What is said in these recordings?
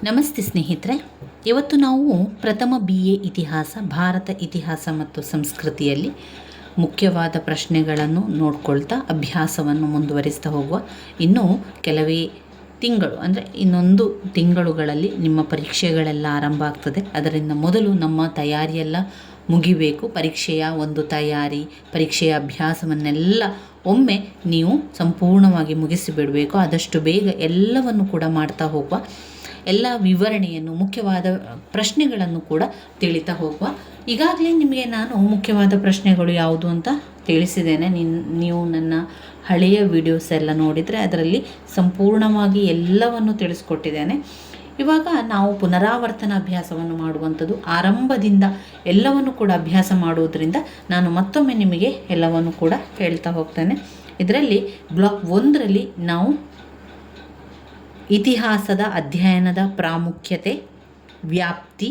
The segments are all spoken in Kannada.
ನಮಸ್ತೆ ಸ್ನೇಹಿತರೆ, ಇವತ್ತು ನಾವು ಪ್ರಥಮ BA ಇತಿಹಾಸ, ಭಾರತ ಇತಿಹಾಸ ಮತ್ತು ಸಂಸ್ಕೃತಿಯಲ್ಲಿ ಮುಖ್ಯವಾದ ಪ್ರಶ್ನೆಗಳನ್ನು ನೋಡ್ಕೊಳ್ತಾ ಅಭ್ಯಾಸವನ್ನು ಮುಂದುವರಿಸ್ತಾ ಹೋಗುವ. ಇನ್ನೂ ಕೆಲವೇ ತಿಂಗಳು ಅಂದರೆ ಇನ್ನೊಂದು ತಿಂಗಳುಗಳಲ್ಲಿ ನಿಮ್ಮ ಪರೀಕ್ಷೆಗಳೆಲ್ಲ ಆರಂಭ ಆಗ್ತದೆ. ಅದರಿಂದ ಮೊದಲು ನಮ್ಮ ತಯಾರಿಯೆಲ್ಲ ಮುಗಿಬೇಕು. ಪರೀಕ್ಷೆಯ ಒಂದು ತಯಾರಿ, ಪರೀಕ್ಷೆಯ ಅಭ್ಯಾಸವನ್ನೆಲ್ಲ ಒಮ್ಮೆ ನೀವು ಸಂಪೂರ್ಣವಾಗಿ ಮುಗಿಸಿಬಿಡಬೇಕು. ಆದಷ್ಟು ಬೇಗ ಎಲ್ಲವನ್ನು ಕೂಡ ಮಾಡ್ತಾ ಹೋಗುವ. ಎಲ್ಲ ವಿವರಣೆಯನ್ನು, ಮುಖ್ಯವಾದ ಪ್ರಶ್ನೆಗಳನ್ನು ಕೂಡ ತಿಳಿತಾ ಹೋಗುವ. ಈಗಾಗಲೇ ನಿಮಗೆ ನಾನು ಮುಖ್ಯವಾದ ಪ್ರಶ್ನೆಗಳು ಯಾವುದು ಅಂತ ತಿಳಿಸಿದ್ದೇನೆ. ನೀವು ನನ್ನ ಹಳೆಯ ವಿಡಿಯೋಸ್ ಎಲ್ಲ ನೋಡಿದರೆ ಅದರಲ್ಲಿ ಸಂಪೂರ್ಣವಾಗಿ ಎಲ್ಲವನ್ನು ತಿಳಿಸ್ಕೊಟ್ಟಿದ್ದೇನೆ. ಇವಾಗ ನಾವು ಪುನರಾವರ್ತನ ಅಭ್ಯಾಸವನ್ನು ಮಾಡುವಂಥದ್ದು. ಆರಂಭದಿಂದ ಎಲ್ಲವನ್ನು ಕೂಡ ಅಭ್ಯಾಸ ಮಾಡುವುದರಿಂದ ನಾನು ಮತ್ತೊಮ್ಮೆ ನಿಮಗೆ ಎಲ್ಲವನ್ನು ಕೂಡ ಹೇಳ್ತಾ ಹೋಗ್ತೇನೆ. ಇದರಲ್ಲಿ ಬ್ಲಾಕ್ 1ರಲ್ಲಿ ನಾವು ಇತಿಹಾಸದ ಅಧ್ಯಯನದ ಪ್ರಾಮುಖ್ಯತೆ, ವ್ಯಾಪ್ತಿ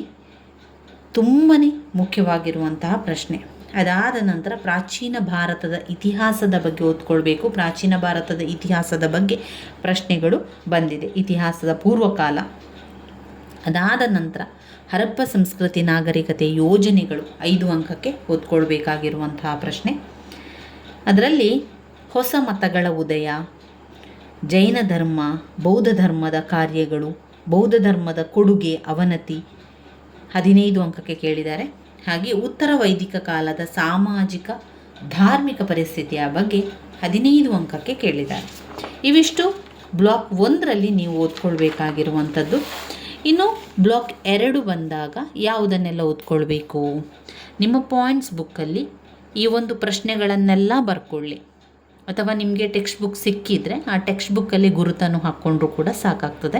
ತುಂಬಾ ಮುಖ್ಯವಾಗಿರುವಂತಹ ಪ್ರಶ್ನೆ. ಅದಾದ ನಂತರ ಪ್ರಾಚೀನ ಭಾರತದ ಇತಿಹಾಸದ ಬಗ್ಗೆ ಓದ್ಕೊಳ್ಬೇಕು. ಪ್ರಾಚೀನ ಭಾರತದ ಇತಿಹಾಸದ ಬಗ್ಗೆ ಪ್ರಶ್ನೆಗಳು ಬಂದಿದೆ, ಇತಿಹಾಸದ ಪೂರ್ವಕಾಲ. ಅದಾದ ನಂತರ ಹರಪ್ಪ ಸಂಸ್ಕೃತಿ ನಾಗರಿಕತೆ ಯೋಜನೆಗಳು 5 ಅಂಕಕ್ಕೆ ಓದ್ಕೊಳ್ಬೇಕಾಗಿರುವಂತಹ ಪ್ರಶ್ನೆ. ಅದರಲ್ಲಿ ಹೊಸ ಮತಗಳ ಉದಯ, ಜೈನ ಧರ್ಮ, ಬೌದ್ಧ ಧರ್ಮದ ಕಾರ್ಯಗಳು, ಬೌದ್ಧ ಧರ್ಮದ ಕೊಡುಗೆ, ಅವನತಿ 15 ಅಂಕಕ್ಕೆ ಕೇಳಿದ್ದಾರೆ. ಹಾಗೆ ಉತ್ತರ ವೈದಿಕ ಕಾಲದ ಸಾಮಾಜಿಕ ಧಾರ್ಮಿಕ ಪರಿಸ್ಥಿತಿಯ ಬಗ್ಗೆ 15 ಅಂಕಕ್ಕೆ ಕೇಳಿದ್ದಾರೆ. ಇವಿಷ್ಟು ಬ್ಲಾಕ್ 1ರಲ್ಲಿ ನೀವು ಓದ್ಕೊಳ್ಬೇಕಾಗಿರುವಂಥದ್ದು. ಇನ್ನು ಬ್ಲಾಕ್ 2 ಬಂದಾಗ ಯಾವುದನ್ನೆಲ್ಲ ಓದ್ಕೊಳ್ಬೇಕು? ನಿಮ್ಮ ಪಾಯಿಂಟ್ಸ್ ಬುಕ್ಕಲ್ಲಿ ಈ ಒಂದು ಪ್ರಶ್ನೆಗಳನ್ನೆಲ್ಲ ಬರ್ಕೊಳ್ಳಿ. ಅಥವಾ ನಿಮಗೆ ಟೆಕ್ಸ್ಟ್ ಬುಕ್ ಸಿಕ್ಕಿದರೆ ಆ ಟೆಕ್ಸ್ಟ್ ಬುಕ್ಕಲ್ಲಿ ಗುರುತನ್ನು ಹಾಕ್ಕೊಂಡ್ರೂ ಕೂಡ ಸಾಕಾಗ್ತದೆ.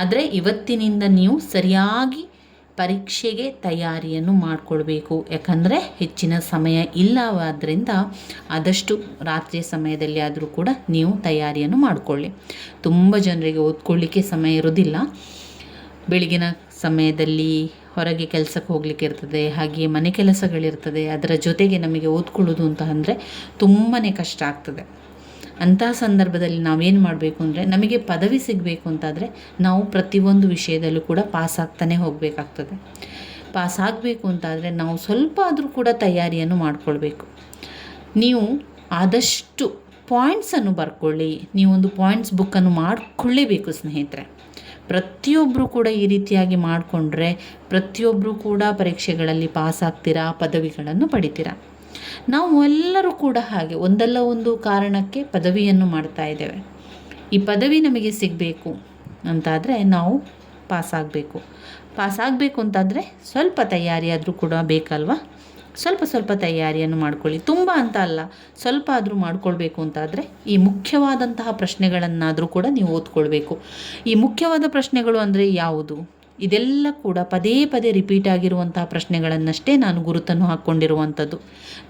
ಆದರೆ ಇವತ್ತಿನಿಂದ ನೀವು ಸರಿಯಾಗಿ ಪರೀಕ್ಷೆಗೆ ತಯಾರಿಯನ್ನು ಮಾಡಿಕೊಳ್ಬೇಕು. ಯಾಕಂದರೆ ಹೆಚ್ಚಿನ ಸಮಯ ಇಲ್ಲವಾದ್ದರಿಂದ ಆದಷ್ಟು ರಾತ್ರಿಯ ಸಮಯದಲ್ಲಿ ಆದರೂ ಕೂಡ ನೀವು ತಯಾರಿಯನ್ನು ಮಾಡಿಕೊಳ್ಳಿ. ತುಂಬ ಜನರಿಗೆ ಓದ್ಕೊಳ್ಳಿಕ್ಕೆ ಸಮಯ ಇರೋದಿಲ್ಲ. ಬೆಳಗಿನ ಸಮಯದಲ್ಲಿ ಹೊರಗೆ ಕೆಲಸಕ್ಕೆ ಹೋಗಲಿಕ್ಕೆ ಇರ್ತದೆ, ಹಾಗೆ ಮನೆ ಕೆಲಸಗಳಿರ್ತದೆ. ಅದರ ಜೊತೆಗೆ ನಮಗೆ ಓದ್ಕೊಳ್ಳೋದು ಅಂತ ಅಂದರೆ ತುಂಬಾ ಕಷ್ಟ ಆಗ್ತದೆ. ಅಂತಹ ಸಂದರ್ಭದಲ್ಲಿ ನಾವೇನು ಮಾಡಬೇಕು ಅಂದರೆ, ನಮಗೆ ಪದವಿ ಸಿಗಬೇಕು ಅಂತಾದರೆ ನಾವು ಪ್ರತಿಯೊಂದು ವಿಷಯದಲ್ಲೂ ಕೂಡ ಪಾಸಾಗ್ತಾನೆ ಹೋಗಬೇಕಾಗ್ತದೆ. ಪಾಸಾಗಬೇಕು ಅಂತಾದರೆ ನಾವು ಸ್ವಲ್ಪ ಆದರೂ ಕೂಡ ತಯಾರಿಯನ್ನು ಮಾಡಿಕೊಳ್ಬೇಕು. ನೀವು ಆದಷ್ಟು ಪಾಯಿಂಟ್ಸನ್ನು ಬರ್ಕೊಳ್ಳಿ. ನೀವೊಂದು ಪಾಯಿಂಟ್ಸ್ ಬುಕ್ಕನ್ನು ಮಾಡಿಕೊಳ್ಳೇಬೇಕು ಸ್ನೇಹಿತರೆ. ಪ್ರತಿಯೊಬ್ಬರು ಕೂಡ ಈ ರೀತಿಯಾಗಿ ಮಾಡಿಕೊಂಡ್ರೆ ಪ್ರತಿಯೊಬ್ಬರು ಕೂಡ ಪರೀಕ್ಷೆಗಳಲ್ಲಿ ಪಾಸಾಗ್ತೀರಾ, ಪದವಿಗಳನ್ನು ಪಡಿತೀರಾ. ನಾವು ಎಲ್ಲರೂ ಕೂಡ ಹಾಗೆ ಒಂದಲ್ಲ ಒಂದು ಕಾರಣಕ್ಕೆ ಪದವಿಯನ್ನು ಮಾಡ್ತಾ ಇದ್ದೇವೆ. ಈ ಪದವಿ ನಮಗೆ ಸಿಗಬೇಕು ಅಂತಾದರೆ ನಾವು ಪಾಸಾಗಬೇಕು ಅಂತಾದರೆ ಸ್ವಲ್ಪ ತಯಾರಿ ಆದರೂ ಕೂಡ ಬೇಕಲ್ವ. ಸ್ವಲ್ಪ ತಯಾರಿಯನ್ನು ಮಾಡ್ಕೊಳ್ಳಿ. ತುಂಬ ಅಂತ ಅಲ್ಲ, ಸ್ವಲ್ಪ ಆದರೂ ಮಾಡ್ಕೊಳ್ಬೇಕು ಅಂತಾದರೆ ಈ ಮುಖ್ಯವಾದಂತಹ ಪ್ರಶ್ನೆಗಳನ್ನಾದರೂ ಕೂಡ ನೀವು ಓದ್ಕೊಳ್ಬೇಕು. ಈ ಮುಖ್ಯವಾದ ಪ್ರಶ್ನೆಗಳು ಅಂದರೆ ಯಾವುದು? ಇದೆಲ್ಲ ಕೂಡ ಪದೇ ರಿಪೀಟ್ ಆಗಿರುವಂತಹ ಪ್ರಶ್ನೆಗಳನ್ನಷ್ಟೇ ನಾನು ಗುರುತನ್ನು ಹಾಕ್ಕೊಂಡಿರುವಂಥದ್ದು.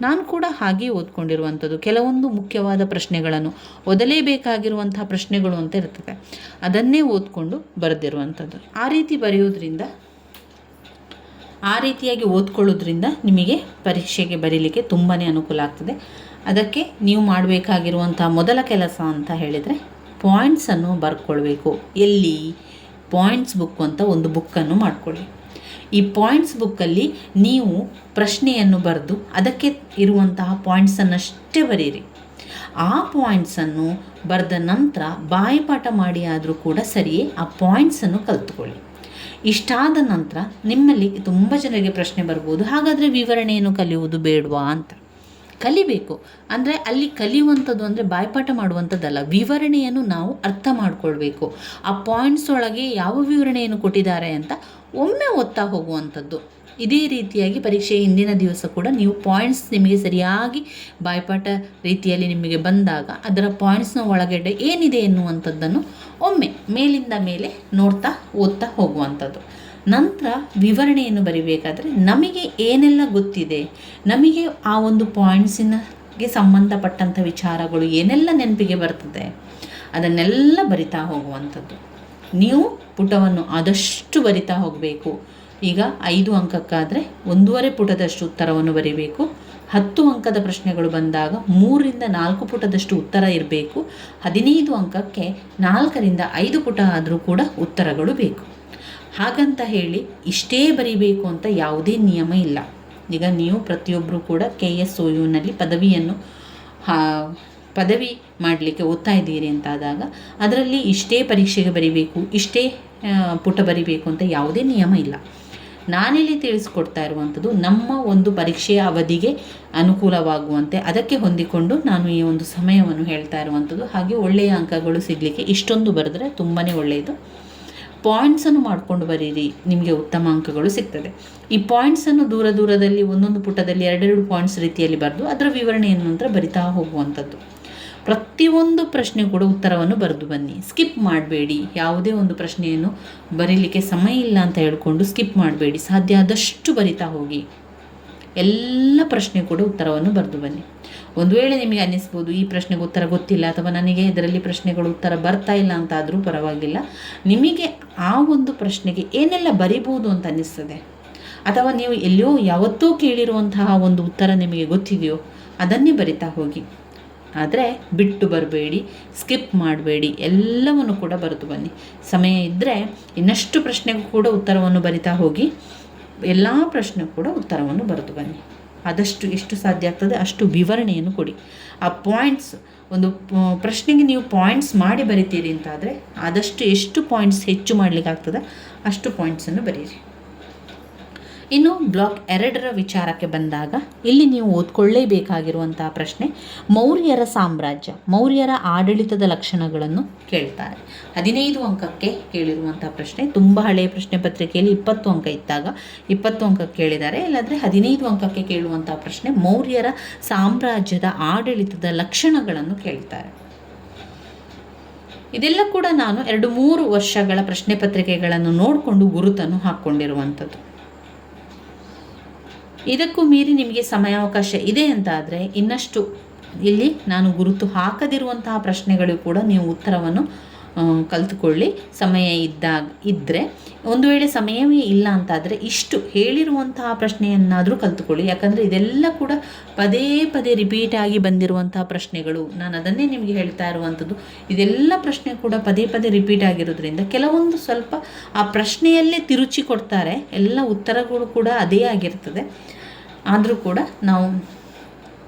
ನಾನು ಕೂಡ ಹಾಗೆ ಓದ್ಕೊಂಡಿರುವಂಥದ್ದು. ಕೆಲವೊಂದು ಮುಖ್ಯವಾದ ಪ್ರಶ್ನೆಗಳನ್ನು ಓದಲೇಬೇಕಾಗಿರುವಂತಹ ಪ್ರಶ್ನೆಗಳು ಅಂತ ಇರ್ತದೆ, ಅದನ್ನೇ ಓದ್ಕೊಂಡು ಬರೆದಿರುವಂಥದ್ದು. ಆ ರೀತಿಯಾಗಿ ಓದ್ಕೊಳ್ಳೋದ್ರಿಂದ ನಿಮಗೆ ಪರೀಕ್ಷೆಗೆ ಬರೀಲಿಕ್ಕೆ ತುಂಬಾ ಅನುಕೂಲ ಆಗ್ತದೆ. ಅದಕ್ಕೆ ನೀವು ಮಾಡಬೇಕಾಗಿರುವಂಥ ಮೊದಲ ಕೆಲಸ ಅಂತ ಹೇಳಿದರೆ ಪಾಯಿಂಟ್ಸನ್ನು ಬರ್ಕೊಳ್ಬೇಕು. ಎಲ್ಲಿ? ಪಾಯಿಂಟ್ಸ್ ಬುಕ್ ಅಂತ ಒಂದು ಬುಕ್ಕನ್ನು ಮಾಡಿಕೊಳ್ಳಿ. ಈ ಪಾಯಿಂಟ್ಸ್ ಬುಕ್ಕಲ್ಲಿ ನೀವು ಪ್ರಶ್ನೆಯನ್ನು ಬರೆದು ಅದಕ್ಕೆ ಇರುವಂತಹ ಪಾಯಿಂಟ್ಸನ್ನಷ್ಟೇ ಬರೀರಿ. ಆ ಪಾಯಿಂಟ್ಸನ್ನು ಬರೆದ ನಂತರ ಬಾಯಿಪಾಠ ಮಾಡಿ ಆದರೂ ಕೂಡ ಸರಿಯೇ ಆ ಪಾಯಿಂಟ್ಸನ್ನು ಕಲಿತ್ಕೊಳ್ಳಿ. ಇಷ್ಟಾದ ನಂತರ ನಿಮ್ಮಲ್ಲಿ ತುಂಬ ಜನರಿಗೆ ಪ್ರಶ್ನೆ ಬರ್ಬೋದು, ಹಾಗಾದರೆ ವಿವರಣೆಯನ್ನು ಕಲಿಯುವುದು ಬೇಡವಾ ಅಂತ. ಕಲಿಬೇಕು. ಅಂದರೆ ಅಲ್ಲಿ ಕಲಿಯುವಂಥದ್ದು ಅಂದರೆ ಬಾಯ್ಪಾಠ ಮಾಡುವಂಥದ್ದಲ್ಲ, ವಿವರಣೆಯನ್ನು ನಾವು ಅರ್ಥ ಮಾಡಿಕೊಳ್ಬೇಕು. ಆ ಪಾಯಿಂಟ್ಸ್ ಒಳಗೆ ಯಾವ ವಿವರಣೆಯನ್ನು ಕೊಟ್ಟಿದ್ದಾರೆ ಅಂತ ಒಮ್ಮೆ ಓದ್ತಾ ಹೋಗುವಂಥದ್ದು. ಇದೇ ರೀತಿಯಾಗಿ ಪರೀಕ್ಷೆಯ ಹಿಂದಿನ ದಿವಸ ಕೂಡ ನೀವು ಪಾಯಿಂಟ್ಸ್ ನಿಮಗೆ ಸರಿಯಾಗಿ ಬಾಯ್ಪಾಠ ರೀತಿಯಲ್ಲಿ ನಿಮಗೆ ಬಂದಾಗ ಅದರ ಪಾಯಿಂಟ್ಸ್ನ ಒಳಗಡೆ ಏನಿದೆ ಎನ್ನುವಂಥದ್ದನ್ನು ಒಮ್ಮೆ ಮೇಲಿಂದ ಮೇಲೆ ನೋಡ್ತಾ ಓದ್ತಾ ಹೋಗುವಂಥದ್ದು. ನಂತರ ವಿವರಣೆಯನ್ನು ಬರಿಬೇಕಾದ್ರೆ ನಮಗೆ ಏನೆಲ್ಲ ಗೊತ್ತಿದೆ, ನಮಗೆ ಆ ಒಂದು ಪಾಯಿಂಟ್ಸಿನಗೆ ಸಂಬಂಧಪಟ್ಟಂಥ ವಿಚಾರಗಳು ಏನೆಲ್ಲ ನೆನಪಿಗೆ ಬರ್ತದೆ ಅದನ್ನೆಲ್ಲ ಬರಿತಾ ಹೋಗುವಂಥದ್ದು. ನೀವು ಪುಟವನ್ನು ಆದಷ್ಟು ಬರಿತಾ ಹೋಗಬೇಕು. ಈಗ 5 ಅಂಕಕ್ಕಾದರೆ 1.5 ಪುಟದಷ್ಟು ಉತ್ತರವನ್ನು ಬರೀಬೇಕು. 10 ಅಂಕದ ಪ್ರಶ್ನೆಗಳು ಬಂದಾಗ 3ರಿಂದ 4 ಪುಟದಷ್ಟು ಉತ್ತರ ಇರಬೇಕು. 15 ಅಂಕಕ್ಕೆ 4ರಿಂದ 5 ಪುಟ ಆದರೂ ಕೂಡ ಉತ್ತರಗಳು ಬೇಕು. ಹಾಗಂತ ಹೇಳಿ ಇಷ್ಟೇ ಬರೀಬೇಕು ಅಂತ ಯಾವುದೇ ನಿಯಮ ಇಲ್ಲ. ಈಗ ನೀವು ಪ್ರತಿಯೊಬ್ಬರು ಕೂಡ KSOUನಲ್ಲಿ ಪದವಿ ಮಾಡಲಿಕ್ಕೆ ಓದ್ತಾ ಇದ್ದೀರಿ ಅಂತಾದಾಗ ಅದರಲ್ಲಿ ಇಷ್ಟೇ ಪರೀಕ್ಷೆಗೆ ಬರೀಬೇಕು, ಇಷ್ಟೇ ಪುಟ ಬರೀಬೇಕು ಅಂತ ಯಾವುದೇ ನಿಯಮ ಇಲ್ಲ. ನಾನಿಲ್ಲಿ ತಿಳಿಸ್ಕೊಡ್ತಾ ಇರುವಂಥದ್ದು ನಮ್ಮ ಒಂದು ಪರೀಕ್ಷೆಯ ಅವಧಿಗೆ ಅನುಕೂಲವಾಗುವಂತೆ ಅದಕ್ಕೆ ಹೊಂದಿಕೊಂಡು ನಾನು ಈ ಒಂದು ಸಮಯವನ್ನು ಹೇಳ್ತಾ ಇರುವಂಥದ್ದು. ಹಾಗೆ ಒಳ್ಳೆಯ ಅಂಕಗಳು ಸಿಗಲಿಕ್ಕೆ ಇಷ್ಟೊಂದು ಬರೆದ್ರೆ ತುಂಬಾ ಒಳ್ಳೆಯದು. ಪಾಯಿಂಟ್ಸನ್ನು ಮಾಡಿಕೊಂಡು ಬರೀರಿ, ನಿಮಗೆ ಉತ್ತಮ ಅಂಕಗಳು ಸಿಗ್ತದೆ. ಈ ಪಾಯಿಂಟ್ಸನ್ನು ದೂರದಲ್ಲಿ ಒಂದೊಂದು ಪುಟದಲ್ಲಿ 2 ಪಾಯಿಂಟ್ಸ್ ರೀತಿಯಲ್ಲಿ ಬರೆದು ಅದರ ವಿವರಣೆಯನ್ನು ನಂತರ ಬರಿತಾ ಹೋಗುವಂಥದ್ದು. ಪ್ರತಿಯೊಂದು ಪ್ರಶ್ನೆ ಕೂಡ ಉತ್ತರವನ್ನು ಬರೆದು ಬನ್ನಿ, ಸ್ಕಿಪ್ ಮಾಡಬೇಡಿ. ಯಾವುದೇ ಒಂದು ಪ್ರಶ್ನೆಯನ್ನು ಬರೀಲಿಕ್ಕೆ ಸಮಯ ಇಲ್ಲ ಅಂತ ಹೇಳ್ಕೊಂಡು ಸ್ಕಿಪ್ ಮಾಡಬೇಡಿ, ಸಾಧ್ಯ ಆದಷ್ಟು ಬರಿತಾ ಹೋಗಿ. ಎಲ್ಲ ಪ್ರಶ್ನೆ ಕೂಡ ಉತ್ತರವನ್ನು ಬರೆದು ಬನ್ನಿ. ಒಂದು ವೇಳೆ ನಿಮಗೆ ಅನ್ನಿಸ್ಬೋದು ಈ ಪ್ರಶ್ನೆಗೆ ಉತ್ತರ ಗೊತ್ತಿಲ್ಲ ಅಥವಾ ನನಗೆ ಇದರಲ್ಲಿ ಪ್ರಶ್ನೆಗಳು ಉತ್ತರ ಬರ್ತಾ ಇಲ್ಲ ಅಂತ ಆದರೂ ಪರವಾಗಿಲ್ಲ. ನಿಮಗೆ ಆ ಒಂದು ಪ್ರಶ್ನೆಗೆ ಏನೆಲ್ಲ ಬರಿಬೋದು ಅಂತ ಅನ್ನಿಸ್ತದೆ ಅಥವಾ ನೀವು ಎಲ್ಲಿಯೋ ಯಾವತ್ತೂ ಕೇಳಿರುವಂತಹ ಒಂದು ಉತ್ತರ ನಿಮಗೆ ಗೊತ್ತಿದೆಯೋ ಅದನ್ನೇ ಬರಿತಾ ಹೋಗಿ. ಆದರೆ ಬಿಟ್ಟು ಬರಬೇಡಿ, ಸ್ಕಿಪ್ ಮಾಡಬೇಡಿ, ಎಲ್ಲವನ್ನು ಕೂಡ ಬರೆದು ಬನ್ನಿ. ಸಮಯ ಇದ್ದರೆ ಇನ್ನಷ್ಟು ಪ್ರಶ್ನೆಗೂ ಕೂಡ ಉತ್ತರವನ್ನು ಬರಿತಾ ಹೋಗಿ. ಎಲ್ಲ ಪ್ರಶ್ನೆಗೂ ಕೂಡ ಉತ್ತರವನ್ನು ಬರೆದು ಬನ್ನಿ. ಆದಷ್ಟು ಎಷ್ಟು ಸಾಧ್ಯ ಆಗ್ತದೆ ಅಷ್ಟು ವಿವರಣೆಯನ್ನು ಕೊಡಿ. ಆ ಪಾಯಿಂಟ್ಸ್, ಒಂದು ಪ್ರಶ್ನೆಗೆ ನೀವು ಪಾಯಿಂಟ್ಸ್ ಮಾಡಿ ಬರಿತೀರಿ ಅಂತಾದರೆ ಆದಷ್ಟು ಎಷ್ಟು ಪಾಯಿಂಟ್ಸ್ ಹೆಚ್ಚು ಮಾಡಲಿಕ್ಕೆ ಆಗ್ತದೆ ಅಷ್ಟು ಪಾಯಿಂಟ್ಸನ್ನು ಬರೀರಿ. ಇನ್ನು ಬ್ಲಾಕ್ 2ರ ವಿಚಾರಕ್ಕೆ ಬಂದಾಗ ಇಲ್ಲಿ ನೀವು ಓದ್ಕೊಳ್ಳೇಬೇಕಾಗಿರುವಂತಹ ಪ್ರಶ್ನೆ ಮೌರ್ಯರ ಸಾಮ್ರಾಜ್ಯ, ಮೌರ್ಯರ ಆಡಳಿತದ ಲಕ್ಷಣಗಳನ್ನು ಕೇಳ್ತಾರೆ. 15 ಅಂಕಕ್ಕೆ ಕೇಳಿರುವಂತಹ ಪ್ರಶ್ನೆ. ತುಂಬ ಹಳೆಯ ಪ್ರಶ್ನೆ ಪತ್ರಿಕೆಯಲ್ಲಿ 20 ಅಂಕ ಇದ್ದಾಗ 20 ಅಂಕಕ್ಕೆ ಕೇಳಿದ್ದಾರೆ. ಇಲ್ಲಾಂದರೆ 15 ಅಂಕಕ್ಕೆ ಕೇಳುವಂತಹ ಪ್ರಶ್ನೆ ಮೌರ್ಯರ ಸಾಮ್ರಾಜ್ಯದ ಆಡಳಿತದ ಲಕ್ಷಣಗಳನ್ನು ಕೇಳ್ತಾರೆ. ಇದೆಲ್ಲ ಕೂಡ ನಾನು 2-3 ವರ್ಷಗಳ ಪ್ರಶ್ನೆ ಪತ್ರಿಕೆಗಳನ್ನು ನೋಡಿಕೊಂಡು ಗುರುತನ್ನು ಹಾಕ್ಕೊಂಡಿರುವಂಥದ್ದು. ಇದಕ್ಕೂ ಮೀರಿ ನಿಮಗೆ ಸಮಯಾವಕಾಶ ಇದೆ ಅಂತ ಆದರೆ ಇನ್ನಷ್ಟು ಇಲ್ಲಿ ನಾನು ಗುರುತು ಹಾಕದಿರುವಂತಹ ಪ್ರಶ್ನೆಗಳು ಕೂಡ ನೀವು ಉತ್ತರವನ್ನು ಕಲಿತುಕೊಳ್ಳಿ. ಸಮಯ ಇದ್ದರೆ, ಒಂದು ವೇಳೆ ಸಮಯವೇ ಇಲ್ಲ ಅಂತಾದರೆ ಇಷ್ಟು ಹೇಳಿರುವಂತಹ ಪ್ರಶ್ನೆಯನ್ನಾದರೂ ಕಲಿತುಕೊಳ್ಳಿ. ಯಾಕಂದರೆ ಇದೆಲ್ಲ ಕೂಡ ಪದೇ ಪದೇ ರಿಪೀಟ್ ಆಗಿ ಬಂದಿರುವಂತಹ ಪ್ರಶ್ನೆಗಳು. ನಾನು ಅದನ್ನೇ ನಿಮಗೆ ಹೇಳ್ತಾ ಇರುವಂಥದ್ದು. ಇದೆಲ್ಲ ಪ್ರಶ್ನೆ ಕೂಡ ಪದೇ ಪದೇ ರಿಪೀಟ್ ಆಗಿರೋದ್ರಿಂದ ಕೆಲವೊಂದು ಸ್ವಲ್ಪ ಆ ಪ್ರಶ್ನೆಯಲ್ಲೇ ತಿರುಚಿ ಕೊಡ್ತಾರೆ. ಎಲ್ಲ ಉತ್ತರಗಳು ಕೂಡ ಅದೇ ಆಗಿರ್ತದೆ. ಆದರೂ ಕೂಡ ನಾವು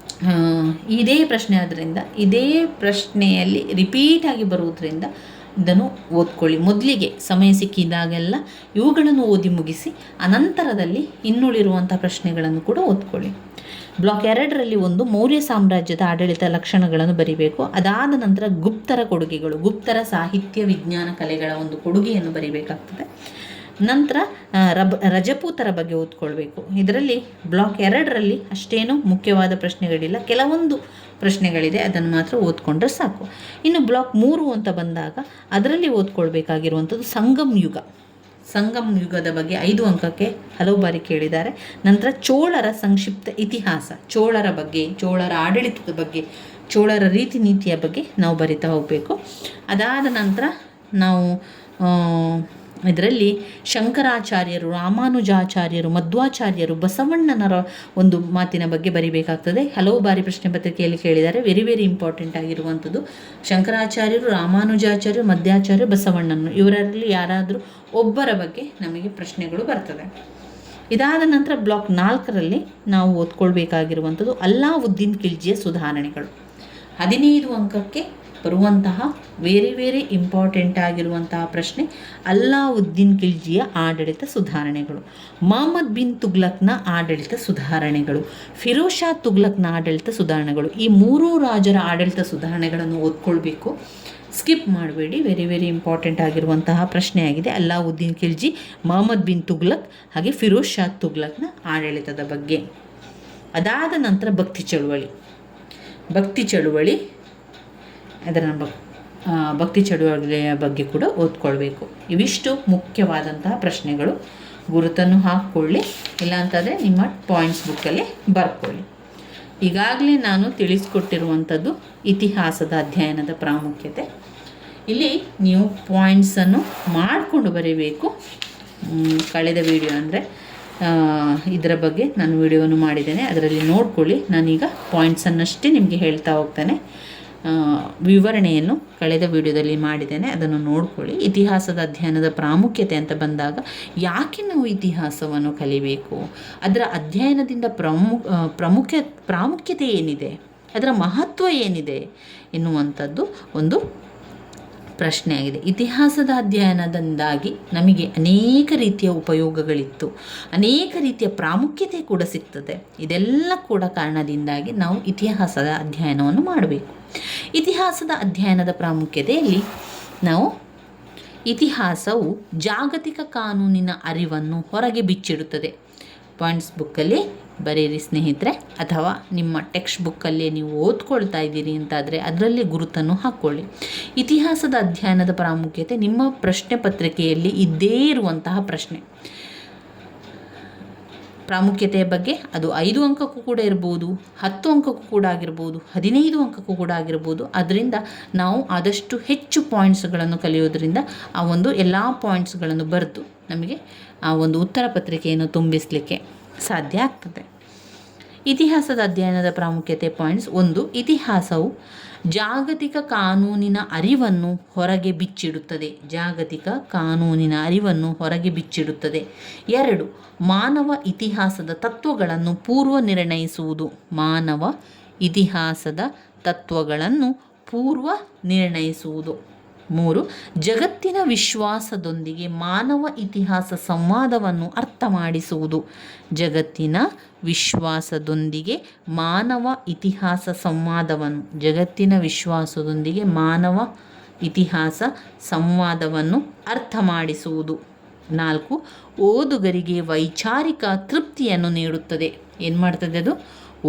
ಇದೇ ಪ್ರಶ್ನೆ ಆದ್ದರಿಂದ ಇದೇ ಪ್ರಶ್ನೆಯಲ್ಲಿ ರಿಪೀಟಾಗಿ ಬರುವುದರಿಂದ ಇದನ್ನು ಓದ್ಕೊಳ್ಳಿ. ಮೊದಲಿಗೆ ಸಮಯ ಸಿಕ್ಕಿದಾಗೆಲ್ಲ ಇವುಗಳನ್ನು ಓದಿ ಮುಗಿಸಿ ಅನಂತರದಲ್ಲಿ ಇನ್ನುಳಿರುವಂಥ ಪ್ರಶ್ನೆಗಳನ್ನು ಕೂಡ ಓದ್ಕೊಳ್ಳಿ. ಬ್ಲಾಕ್ 2ರಲ್ಲಿ ಒಂದು ಮೌರ್ಯ ಸಾಮ್ರಾಜ್ಯದ ಆಡಳಿತ ಲಕ್ಷಣಗಳನ್ನು ಬರಿಬೇಕು. ಅದಾದ ನಂತರ ಗುಪ್ತರ ಕೊಡುಗೆಗಳು, ಗುಪ್ತರ ಸಾಹಿತ್ಯ ವಿಜ್ಞಾನ ಕಲೆಗಳ ಒಂದು ಕೊಡುಗೆಯನ್ನು ಬರಿಬೇಕಾಗ್ತದೆ. ನಂತರ ರಜಪೂತರ ಬಗ್ಗೆ ಓದ್ಕೊಳ್ಬೇಕು. ಇದರಲ್ಲಿ ಬ್ಲಾಕ್ 2ರಲ್ಲಿ ಅಷ್ಟೇನು ಮುಖ್ಯವಾದ ಪ್ರಶ್ನೆಗಳಿಲ್ಲ, ಕೆಲವೊಂದು ಪ್ರಶ್ನೆಗಳಿದೆ, ಅದನ್ನು ಮಾತ್ರ ಓದ್ಕೊಂಡ್ರೆ ಸಾಕು. ಇನ್ನು ಬ್ಲಾಕ್ 3 ಅಂತ ಬಂದಾಗ ಅದರಲ್ಲಿ ಓದ್ಕೊಳ್ಬೇಕಾಗಿರುವಂಥದ್ದು ಸಂಗಮ್ ಯುಗದ ಬಗ್ಗೆ 5 ಅಂಕಕ್ಕೆ ಹಲವು ಬಾರಿ ಕೇಳಿದ್ದಾರೆ. ನಂತರ ಚೋಳರ ಸಂಕ್ಷಿಪ್ತ ಇತಿಹಾಸ, ಚೋಳರ ಬಗ್ಗೆ, ಚೋಳರ ಆಡಳಿತದ ಬಗ್ಗೆ, ಚೋಳರ ರೀತಿ ನೀತಿಯ ಬಗ್ಗೆ ನಾವು ಬರಿತಾ ಹೋಗಬೇಕು. ಅದಾದ ನಂತರ ನಾವು ಇದರಲ್ಲಿ ಶಂಕರಾಚಾರ್ಯರು, ರಾಮಾನುಜಾಚಾರ್ಯರು, ಮಧ್ವಾಚಾರ್ಯರು, ಬಸವಣ್ಣನರ ಒಂದು ಮಾತಿನ ಬಗ್ಗೆ ಬರಿಬೇಕಾಗ್ತದೆ. ಹಲವು ಬಾರಿ ಪ್ರಶ್ನೆ ಪತ್ರಿಕೆಯಲ್ಲಿ ಕೇಳಿದ್ದಾರೆ. ವೆರಿ ಇಂಪಾರ್ಟೆಂಟ್ ಆಗಿರುವಂಥದ್ದು ಶಂಕರಾಚಾರ್ಯರು, ರಾಮಾನುಜಾಚಾರ್ಯರು, ಮಧ್ವಾಚಾರ್ಯರು, ಬಸವಣ್ಣನರು, ಇವರಲ್ಲಿ ಯಾರಾದರೂ ಒಬ್ಬರ ಬಗ್ಗೆ ನಮಗೆ ಪ್ರಶ್ನೆಗಳು ಬರ್ತದೆ. ಇದಾದ ನಂತರ ಬ್ಲಾಕ್ 4ರಲ್ಲಿ ನಾವು ಓದ್ಕೊಳ್ಬೇಕಾಗಿರುವಂಥದ್ದು ಅಲ್ಲಾವುದ್ದೀನ್ ಖಿಲ್ಜಿಯ ಸುಧಾರಣೆಗಳು. 15 ಅಂಕಕ್ಕೆ ಬರುವಂತಹ ವೆರಿ ಇಂಪಾರ್ಟೆಂಟ್ ಆಗಿರುವಂತಹ ಪ್ರಶ್ನೆ ಅಲ್ಲಾವುದ್ದೀನ್ ಖಿಲ್ಜಿಯ ಆಡಳಿತ ಸುಧಾರಣೆಗಳು, ಮಹಮ್ಮದ್ ಬಿನ್ ತುಗ್ಲಕ್ನ ಆಡಳಿತ ಸುಧಾರಣೆಗಳು, ಫಿರೋಜ್ ಶಾ ತುಗ್ಲಕ್ನ ಆಡಳಿತ ಸುಧಾರಣೆಗಳು. ಈ 3 ರಾಜರ ಆಡಳಿತ ಸುಧಾರಣೆಗಳನ್ನು ಓದ್ಕೊಳ್ಬೇಕು, ಸ್ಕಿಪ್ ಮಾಡಬೇಡಿ. ವೆರಿ ಇಂಪಾರ್ಟೆಂಟ್ ಆಗಿರುವಂತಹ ಪ್ರಶ್ನೆಯಾಗಿದೆ. ಅಲ್ಲಾವುದ್ದೀನ್ ಖಿಲ್ಜಿ, ಮಹಮ್ಮದ್ ಬಿನ್ ತುಗ್ಲಕ್ ಹಾಗೆ ಫಿರೋಜ್ ಶಾ ತುಗ್ಲಕ್ನ ಆಡಳಿತದ ಬಗ್ಗೆ. ಅದಾದ ನಂತರ ಭಕ್ತಿ ಚಳುವಳಿ ಅದರ ಭಕ್ತಿ ಚಳುವಳಿಯ ಬಗ್ಗೆ ಕೂಡ ಓದ್ಕೊಳ್ಬೇಕು. ಇವಿಷ್ಟು ಮುಖ್ಯವಾದಂತಹ ಪ್ರಶ್ನೆಗಳು. ಗುರುತನ್ನು ಹಾಕ್ಕೊಳ್ಳಿ, ಇಲ್ಲಾಂತಂದರೆ ನಿಮ್ಮ ಪಾಯಿಂಟ್ಸ್ ಬುಕ್ಕಲ್ಲೇ ಬರ್ಕೊಳ್ಳಿ. ಈಗಾಗಲೇ ನಾನು ತಿಳಿಸ್ಕೊಟ್ಟಿರುವಂಥದ್ದು ಇತಿಹಾಸದ ಅಧ್ಯಯನದ ಪ್ರಾಮುಖ್ಯತೆ. ಇಲ್ಲಿ ನೀವು ಪಾಯಿಂಟ್ಸನ್ನು ಮಾಡಿಕೊಂಡು ಬರೀಬೇಕು. ಕಳೆದ ವಿಡಿಯೋ ಅಂದರೆ ಇದರ ಬಗ್ಗೆ ನಾನು ವಿಡಿಯೋವನ್ನು ಮಾಡಿದ್ದೇನೆ, ಅದರಲ್ಲಿ ನೋಡ್ಕೊಳ್ಳಿ. ನಾನೀಗ ಪಾಯಿಂಟ್ಸನ್ನಷ್ಟೇ ನಿಮಗೆ ಹೇಳ್ತಾ ಹೋಗ್ತೇನೆ. ವಿವರಣೆಯನ್ನು ಕಳೆದ ವಿಡಿಯೋದಲ್ಲಿ ಮಾಡಿದ್ದೇನೆ, ಅದನ್ನು ನೋಡ್ಕೊಳ್ಳಿ. ಇತಿಹಾಸದ ಅಧ್ಯಯನದ ಪ್ರಾಮುಖ್ಯತೆ ಅಂತ ಬಂದಾಗ ಯಾಕೆ ನಾವು ಇತಿಹಾಸವನ್ನು ಕಲಿಬೇಕು, ಅದರ ಅಧ್ಯಯನದಿಂದ ಪ್ರಾಮುಖ್ಯತೆ ಏನಿದೆ, ಅದರ ಮಹತ್ವ ಏನಿದೆ ಎನ್ನುವಂಥದ್ದು ಒಂದು ಪ್ರಶ್ನೆಯಾಗಿದೆ. ಇತಿಹಾಸದ ಅಧ್ಯಯನದಿಂದಾಗಿ ನಮಗೆ ಅನೇಕ ರೀತಿಯ ಉಪಯೋಗಗಳಿತ್ತು, ಅನೇಕ ರೀತಿಯ ಪ್ರಾಮುಖ್ಯತೆ ಕೂಡ ಸಿಗ್ತದೆ. ಇದೆಲ್ಲ ಕೂಡ ಕಾರಣದಿಂದಾಗಿ ನಾವು ಇತಿಹಾಸದ ಅಧ್ಯಯನವನ್ನು ಮಾಡಬೇಕು. ಇತಿಹಾಸದ ಅಧ್ಯಯನದ ಪ್ರಾಮುಖ್ಯತೆಯಲ್ಲಿ ನಾವು ಇತಿಹಾಸವು ಜಾಗತಿಕ ಕಾನೂನಿನ ಅರಿವನ್ನು ಹೊರಗೆ ಬಿಚ್ಚಿಡುತ್ತದೆ. ಪಾಯಿಂಟ್ಸ್ ಬುಕ್ಕಲ್ಲಿ ಬರೀರಿ ಸ್ನೇಹಿತರೆ, ಅಥವಾ ನಿಮ್ಮ ಟೆಕ್ಸ್ಟ್ ಬುಕ್ಕಲ್ಲಿ ನೀವು ಓದ್ಕೊಳ್ತಾ ಇದ್ದೀರಿ ಅಂತಾದರೆ ಅದರಲ್ಲಿ ಗುರುತನ್ನು ಹಾಕ್ಕೊಳ್ಳಿ. ಇತಿಹಾಸದ ಅಧ್ಯಯನದ ಪ್ರಾಮುಖ್ಯತೆ ನಿಮ್ಮ ಪ್ರಶ್ನೆ ಪತ್ರಿಕೆಯಲ್ಲಿ ಇದ್ದೇ ಇರುವಂತಹ ಪ್ರಶ್ನೆ. ಪ್ರಾಮುಖ್ಯತೆಯ ಬಗ್ಗೆ ಅದು 5 ಅಂಕಕ್ಕೂ ಕೂಡ ಇರ್ಬೋದು, 10 ಅಂಕಕ್ಕೂ ಕೂಡ ಆಗಿರ್ಬೋದು, 15 ಅಂಕಕ್ಕೂ ಕೂಡ ಆಗಿರ್ಬೋದು. ಅದರಿಂದ ನಾವು ಆದಷ್ಟು ಹೆಚ್ಚು ಪಾಯಿಂಟ್ಸ್ಗಳನ್ನು ಕಲಿಯೋದ್ರಿಂದ ಆ ಒಂದು ಎಲ್ಲ ಪಾಯಿಂಟ್ಸ್ಗಳನ್ನು ಬರೆದು ನಮಗೆ ಆ ಒಂದು ಉತ್ತರ ಪತ್ರಿಕೆಯನ್ನು ತುಂಬಿಸಲಿಕ್ಕೆ ಸಾಧ್ಯ ಆಗ್ತದೆ. ಇತಿಹಾಸದ ಅಧ್ಯಯನದ ಪ್ರಾಮುಖ್ಯತೆ ಪಾಯಿಂಟ್ಸ್: 1. ಇತಿಹಾಸವು ಜಾಗತಿಕ ಕಾನೂನಿನ ಅರಿವನ್ನು ಹೊರಗೆ ಬಿಚ್ಚಿಡುತ್ತದೆ. ಜಾಗತಿಕ ಕಾನೂನಿನ ಅರಿವನ್ನು ಹೊರಗೆ ಬಿಚ್ಚಿಡುತ್ತದೆ. 2. ಮಾನವ ಇತಿಹಾಸದ ತತ್ವಗಳನ್ನು ಪೂರ್ವ ನಿರ್ಣಯಿಸುವುದು. ಮಾನವ ಇತಿಹಾಸದ ತತ್ವಗಳನ್ನು ಪೂರ್ವ ನಿರ್ಣಯಿಸುವುದು. 3. ಜಗತ್ತಿನ ವಿಶ್ವಾಸದೊಂದಿಗೆ ಮಾನವ ಇತಿಹಾಸ ಸಂವಾದವನ್ನು ಅರ್ಥ ಮಾಡಿಸುವುದು. ಜಗತ್ತಿನ ವಿಶ್ವಾಸದೊಂದಿಗೆ ಮಾನವ ಇತಿಹಾಸ ಸಂವಾದವನ್ನು ಇತಿಹಾಸ ಸಂವಾದವನ್ನು ಅರ್ಥ ಮಾಡಿಸುವುದು. 4. ಓದುಗರಿಗೆ ವೈಚಾರಿಕ ತೃಪ್ತಿಯನ್ನು ನೀಡುತ್ತದೆ. ಏನು ಮಾಡ್ತದೆ ಅದು?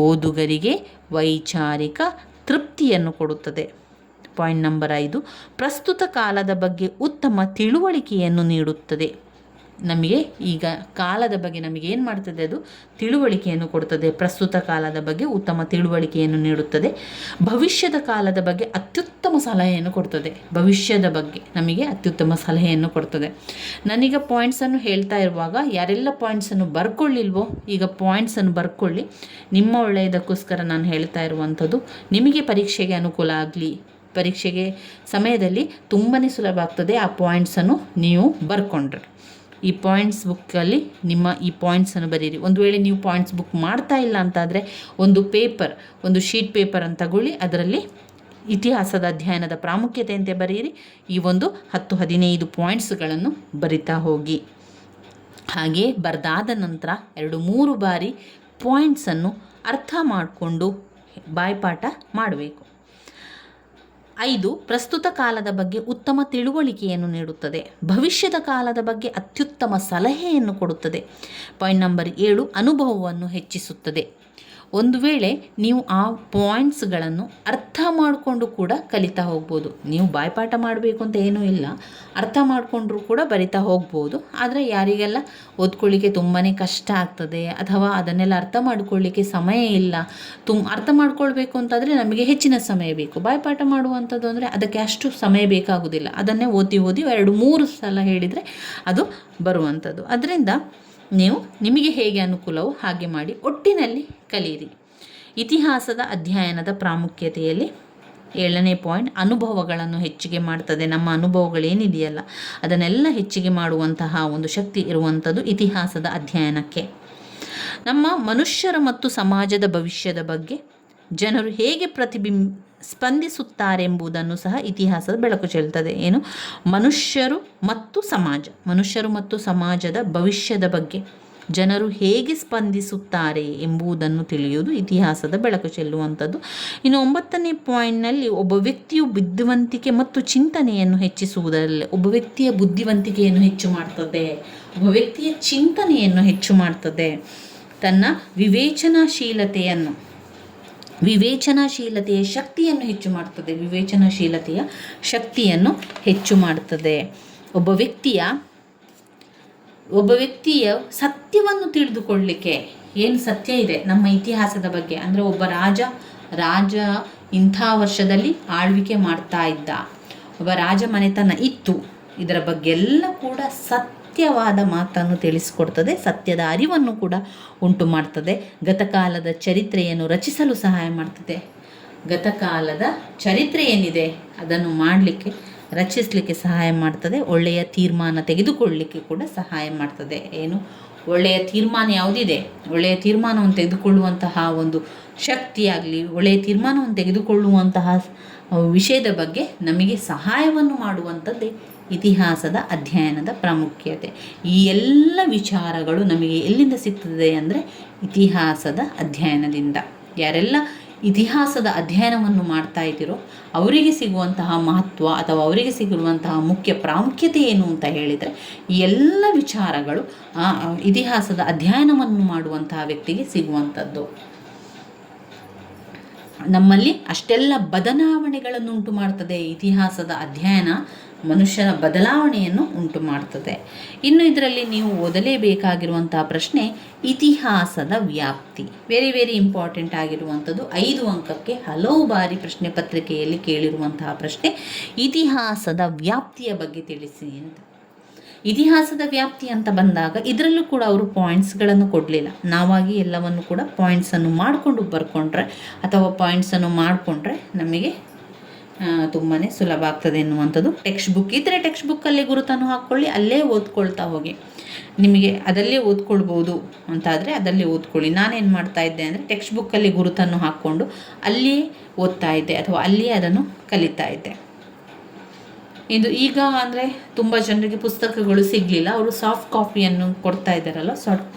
ಓದುಗರಿಗೆ ವೈಚಾರಿಕ ತೃಪ್ತಿಯನ್ನು ಕೊಡುತ್ತದೆ. Point number 5. ಪ್ರಸ್ತುತ ಕಾಲದ ಬಗ್ಗೆ ಉತ್ತಮ ತಿಳುವಳಿಕೆಯನ್ನು ನೀಡುತ್ತದೆ. ನಮಗೆ ಈಗ ಕಾಲದ ಬಗ್ಗೆ ನಮಗೆ ಏನು ಮಾಡ್ತದೆ? ಅದು ತಿಳುವಳಿಕೆಯನ್ನು ಕೊಡುತ್ತದೆ. ಪ್ರಸ್ತುತ ಕಾಲದ ಬಗ್ಗೆ ಉತ್ತಮ ತಿಳುವಳಿಕೆಯನ್ನು ನೀಡುತ್ತದೆ. ಭವಿಷ್ಯದ ಕಾಲದ ಬಗ್ಗೆ ಅತ್ಯುತ್ತಮ ಸಲಹೆಯನ್ನು ಕೊಡ್ತದೆ. ಭವಿಷ್ಯದ ಬಗ್ಗೆ ನಮಗೆ ಅತ್ಯುತ್ತಮ ಸಲಹೆಯನ್ನು ಕೊಡ್ತದೆ. ನಾನೀಗ ಪಾಯಿಂಟ್ಸನ್ನು ಹೇಳ್ತಾ ಇರುವಾಗ ಯಾರೆಲ್ಲ ಪಾಯಿಂಟ್ಸನ್ನು ಬರ್ಕೊಳ್ಳಿಲ್ವೋ ಈಗ ಪಾಯಿಂಟ್ಸನ್ನು ಬರ್ಕೊಳ್ಳಿ. ನಿಮ್ಮ ಒಳ್ಳೆಯದಕ್ಕೋಸ್ಕರ ನಾನು ಹೇಳ್ತಾ ಇರುವಂಥದ್ದು ನಿಮಗೆ ಪರೀಕ್ಷೆಗೆ ಅನುಕೂಲ ಆಗಲಿ. ಪರೀಕ್ಷೆಗೆ ಸಮಯದಲ್ಲಿ ತುಂಬಾ ಸುಲಭ ಆಗ್ತದೆ ಆ ಪಾಯಿಂಟ್ಸನ್ನು ನೀವು ಬರ್ಕೊಂಡ್ರೆ. ಈ ಪಾಯಿಂಟ್ಸ್ ಬುಕ್ಕಲ್ಲಿ ನಿಮ್ಮ ಈ ಪಾಯಿಂಟ್ಸನ್ನು ಬರೀರಿ. ಒಂದು ವೇಳೆ ನೀವು ಪಾಯಿಂಟ್ಸ್ ಬುಕ್ ಮಾಡ್ತಾ ಇಲ್ಲ ಅಂತಾದರೆ ಒಂದು ಶೀಟ್ ಪೇಪರನ್ನು ತಗೊಳ್ಳಿ, ಅದರಲ್ಲಿ ಇತಿಹಾಸದ ಅಧ್ಯಯನದ ಪ್ರಾಮುಖ್ಯತೆ ಅಂತ ಬರೀರಿ. ಈ ಒಂದು 10-15 ಪಾಯಿಂಟ್ಸ್ಗಳನ್ನು ಬರಿತಾ ಹೋಗಿ. ಹಾಗೆ ಬರೆದಾದ ನಂತರ 2-3 ಬಾರಿ ಪಾಯಿಂಟ್ಸನ್ನು ಅರ್ಥ ಮಾಡಿಕೊಂಡು ಬಾಯ್ಪಾಠ ಮಾಡಬೇಕು. 5. ಪ್ರಸ್ತುತ ಕಾಲದ ಬಗ್ಗೆ ಉತ್ತಮ ತಿಳುವಳಿಕೆಯನ್ನು ನೀಡುತ್ತದೆ. ಭವಿಷ್ಯದ ಕಾಲದ ಬಗ್ಗೆ ಅತ್ಯುತ್ತಮ ಸಲಹೆಯನ್ನು ಕೊಡುತ್ತದೆ. Point number 7. ಅನುಭವವನ್ನು ಹೆಚ್ಚಿಸುತ್ತದೆ. ಒಂದು ವೇಳೆ ನೀವು ಆ ಪಾಯಿಂಟ್ಸ್ಗಳನ್ನು ಅರ್ಥ ಮಾಡಿಕೊಂಡು ಕೂಡ ಕಲಿತಾ ಹೋಗ್ಬೋದು. ನೀವು ಬಾಯ್ಪಾಠ ಮಾಡಬೇಕು ಅಂತ ಏನೂ ಇಲ್ಲ, ಅರ್ಥ ಮಾಡಿಕೊಂಡ್ರೂ ಕೂಡ ಬರಿತಾ ಹೋಗ್ಬೋದು. ಆದರೆ ಯಾರಿಗೆಲ್ಲ ಓದ್ಕೊಳ್ಳಿಕ್ಕೆ ತುಂಬಾ ಕಷ್ಟ ಆಗ್ತದೆ ಅಥವಾ ಅದನ್ನೆಲ್ಲ ಅರ್ಥ ಮಾಡ್ಕೊಳ್ಳಿಕ್ಕೆ ಸಮಯ ಇಲ್ಲ, ಅರ್ಥ ಮಾಡ್ಕೊಳ್ಬೇಕು ಅಂತಾದರೆ ನಮಗೆ ಹೆಚ್ಚಿನ ಸಮಯ ಬೇಕು. ಬಾಯ್ಪಾಠ ಮಾಡುವಂಥದ್ದು ಅಂದರೆ ಅದಕ್ಕೆ ಅಷ್ಟು ಸಮಯ ಬೇಕಾಗೋದಿಲ್ಲ. ಅದನ್ನೇ ಓದಿ 2-3 ಸಲ ಹೇಳಿದರೆ ಅದು ಬರುವಂಥದ್ದು. ಅದರಿಂದ ನಿಮಗೆ ಹೇಗೆ ಅನುಕೂಲವೋ ಹಾಗೆ ಮಾಡಿ ಒಟ್ಟಿನಲ್ಲಿ ಕಲಿಯಿರಿ. ಇತಿಹಾಸದ ಅಧ್ಯಯನದ ಪ್ರಾಮುಖ್ಯತೆಯಲ್ಲಿ 7ನೇ ಪಾಯಿಂಟ್ ಅನುಭವಗಳನ್ನು ಹೆಚ್ಚಿಗೆ ಮಾಡ್ತದೆ. ನಮ್ಮ ಅನುಭವಗಳೇನಿದೆಯಲ್ಲ ಅದನ್ನೆಲ್ಲ ಹೆಚ್ಚಿಗೆ ಮಾಡುವಂತಹ ಒಂದು ಶಕ್ತಿ ಇರುವಂಥದ್ದು ಇತಿಹಾಸದ ಅಧ್ಯಯನಕ್ಕೆ. ನಮ್ಮ ಮನುಷ್ಯರ ಮತ್ತು ಸಮಾಜದ ಭವಿಷ್ಯದ ಬಗ್ಗೆ ಜನರು ಹೇಗೆ ಸ್ಪಂದಿಸುತ್ತಾರೆಂಬುದನ್ನು ಸಹ ಇತಿಹಾಸದ ಬೆಳಕು ಚೆಲ್ತದೆ. ಮನುಷ್ಯರು ಮತ್ತು ಸಮಾಜದ ಭವಿಷ್ಯದ ಬಗ್ಗೆ ಜನರು ಹೇಗೆ ಸ್ಪಂದಿಸುತ್ತಾರೆ ಎಂಬುದನ್ನು ತಿಳಿಯುವುದು ಇತಿಹಾಸದ ಬೆಳಕು ಚೆಲ್ಲುವಂಥದ್ದು. ಇನ್ನು 9ನೇ ಪಾಯಿಂಟ್ನಲ್ಲಿ ಒಬ್ಬ ವ್ಯಕ್ತಿಯು ಬುದ್ಧಿವಂತಿಕೆ ಮತ್ತು ಚಿಂತನೆಯನ್ನು ಹೆಚ್ಚಿಸುವುದರಲ್ಲಿ ಒಬ್ಬ ವ್ಯಕ್ತಿಯ ಬುದ್ಧಿವಂತಿಕೆಯನ್ನು ಹೆಚ್ಚು ಮಾಡ್ತದೆ, ಒಬ್ಬ ವ್ಯಕ್ತಿಯ ಚಿಂತನೆಯನ್ನು ಹೆಚ್ಚು ಮಾಡ್ತದೆ, ತನ್ನ ವಿವೇಚನಾಶೀಲತೆಯ ಶಕ್ತಿಯನ್ನು ಹೆಚ್ಚು ಮಾಡ್ತದೆ. ಒಬ್ಬ ವ್ಯಕ್ತಿಯ ಸತ್ಯವನ್ನು ತಿಳಿದುಕೊಳ್ಳಲಿಕ್ಕೆ ಏನು ಸತ್ಯ ಇದೆ ನಮ್ಮ ಇತಿಹಾಸದ ಬಗ್ಗೆ, ಅಂದರೆ ಒಬ್ಬ ರಾಜ ಇಂಥ ವರ್ಷದಲ್ಲಿ ಆಳ್ವಿಕೆ ಮಾಡ್ತಾ ಇದ್ದ, ಒಬ್ಬ ರಾಜ ಮನೆತನ ಇತ್ತು, ಇದರ ಬಗ್ಗೆ ಎಲ್ಲ ಕೂಡ ಸತ್ಯವಾದ ಮಾತನ್ನು ತಿಳಿಸಿಕೊಡ್ತದೆ, ಸತ್ಯದ ಅರಿವನ್ನು ಕೂಡ ಉಂಟು ಮಾಡ್ತದೆ, ಗತಕಾಲದ ಚರಿತ್ರೆಯನ್ನು ರಚಿಸಲು ಸಹಾಯ ಮಾಡ್ತದೆ. ಗತಕಾಲದ ಚರಿತ್ರೆ ಏನಿದೆ ಅದನ್ನು ಮಾಡಲಿಕ್ಕೆ, ರಚಿಸಲಿಕ್ಕೆ ಸಹಾಯ ಮಾಡ್ತದೆ. ಒಳ್ಳೆಯ ತೀರ್ಮಾನ ತೆಗೆದುಕೊಳ್ಳಲಿಕ್ಕೆ ಕೂಡ ಸಹಾಯ ಮಾಡ್ತದೆ. ಏನು ಒಳ್ಳೆಯ ತೀರ್ಮಾನ ಯಾವುದಿದೆ, ಒಳ್ಳೆಯ ತೀರ್ಮಾನವನ್ನು ತೆಗೆದುಕೊಳ್ಳುವಂತಹ ಒಂದು ಶಕ್ತಿಯಾಗಲಿ, ಒಳ್ಳೆಯ ತೀರ್ಮಾನವನ್ನು ತೆಗೆದುಕೊಳ್ಳುವಂತಹ ವಿಷಯದ ಬಗ್ಗೆ ನಮಗೆ ಸಹಾಯವನ್ನು ಮಾಡುವಂಥದ್ದೇ ಇತಿಹಾಸದ ಅಧ್ಯಯನದ ಪ್ರಾಮುಖ್ಯತೆ. ಈ ಎಲ್ಲ ವಿಚಾರಗಳು ನಮಗೆ ಎಲ್ಲಿಂದ ಸಿಗ್ತದೆ ಅಂದರೆ ಇತಿಹಾಸದ ಅಧ್ಯಯನದಿಂದ. ಯಾರೆಲ್ಲ ಇತಿಹಾಸದ ಅಧ್ಯಯನವನ್ನು ಮಾಡ್ತಾ ಇದ್ದೀರೋ ಅವರಿಗೆ ಸಿಗುವಂತಹ ಮಹತ್ವ ಅಥವಾ ಅವರಿಗೆ ಸಿಗುವಂತಹ ಮುಖ್ಯ ಪ್ರಾಮುಖ್ಯತೆ ಏನು ಅಂತ ಹೇಳಿದರೆ, ಈ ಎಲ್ಲ ವಿಚಾರಗಳು ಇತಿಹಾಸದ ಅಧ್ಯಯನವನ್ನು ಮಾಡುವಂತಹ ವ್ಯಕ್ತಿಗೆ ಸಿಗುವಂಥದ್ದು. ನಮ್ಮಲ್ಲಿ ಅಷ್ಟೆಲ್ಲ ಬದಲಾವಣೆಗಳನ್ನು ಉಂಟು ಮಾಡ್ತದೆ ಇತಿಹಾಸದ ಅಧ್ಯಯನ. ಮನುಷ್ಯನ ಬದಲಾವಣೆಯನ್ನು ಉಂಟು ಮಾಡ್ತದೆ. ಇನ್ನು ಇದರಲ್ಲಿ ನೀವು ಓದಲೇಬೇಕಾಗಿರುವಂತಹ ಪ್ರಶ್ನೆ ಇತಿಹಾಸದ ವ್ಯಾಪ್ತಿ. ವೆರಿ ಇಂಪಾರ್ಟೆಂಟ್ ಆಗಿರುವಂಥದ್ದು. 5 ಅಂಕಕ್ಕೆ ಹಲವು ಬಾರಿ ಪ್ರಶ್ನೆ ಪತ್ರಿಕೆಯಲ್ಲಿ ಕೇಳಿರುವಂತಹ ಪ್ರಶ್ನೆ ಇತಿಹಾಸದ ವ್ಯಾಪ್ತಿಯ ಬಗ್ಗೆ ತಿಳಿಸಿ ಅಂತ. ಇತಿಹಾಸದ ವ್ಯಾಪ್ತಿ ಅಂತ ಬಂದಾಗ ಇದರಲ್ಲೂ ಕೂಡ ಅವರು ಪಾಯಿಂಟ್ಸ್ಗಳನ್ನು ಕೊಡಲಿಲ್ಲ. ನಾವಾಗಿ ಎಲ್ಲವನ್ನು ಕೂಡ ಪಾಯಿಂಟ್ಸನ್ನು ಮಾಡಿಕೊಂಡು ಬರ್ಕೊಂಡ್ರೆ ಅಥವಾ ಪಾಯಿಂಟ್ಸನ್ನು ಮಾಡಿಕೊಂಡ್ರೆ ನಮಗೆ ತುಂಬಾ ಸುಲಭ ಆಗ್ತದೆ ಎನ್ನುವಂಥದ್ದು. ಟೆಕ್ಸ್ಟ್ ಬುಕ್ ಇದ್ದರೆ ಟೆಕ್ಸ್ಟ್ ಬುಕ್ಕಲ್ಲಿ ಗುರುತನ್ನು ಹಾಕ್ಕೊಳ್ಳಿ, ಅಲ್ಲೇ ಓದ್ಕೊಳ್ತಾ ಹೋಗಿ. ನಿಮಗೆ ಅದಲ್ಲೇ ಓದ್ಕೊಳ್ಬೋದು ಅಂತಾದರೆ ಅದಲ್ಲೇ ಓದ್ಕೊಳ್ಳಿ. ನಾನೇನು ಮಾಡ್ತಾ ಇದ್ದೆ ಅಂದರೆ ಟೆಕ್ಸ್ಟ್ ಬುಕ್ಕಲ್ಲಿ ಗುರುತನ್ನು ಹಾಕ್ಕೊಂಡು ಅಲ್ಲಿಯೇ ಓದ್ತಾ ಇದ್ದೆ ಅಥವಾ ಅಲ್ಲಿಯೇ ಅದನ್ನು ಕಲಿತಾ ಇದ್ದೆ. ಇದು ಈಗ ಅಂದರೆ ತುಂಬ ಜನರಿಗೆ ಪುಸ್ತಕಗಳು ಸಿಗಲಿಲ್ಲ, ಅವರು ಸಾಫ್ಟ್ ಕಾಪಿಯನ್ನು ಕೊಡ್ತಾ ಇದ್ದಾರಲ್ಲ,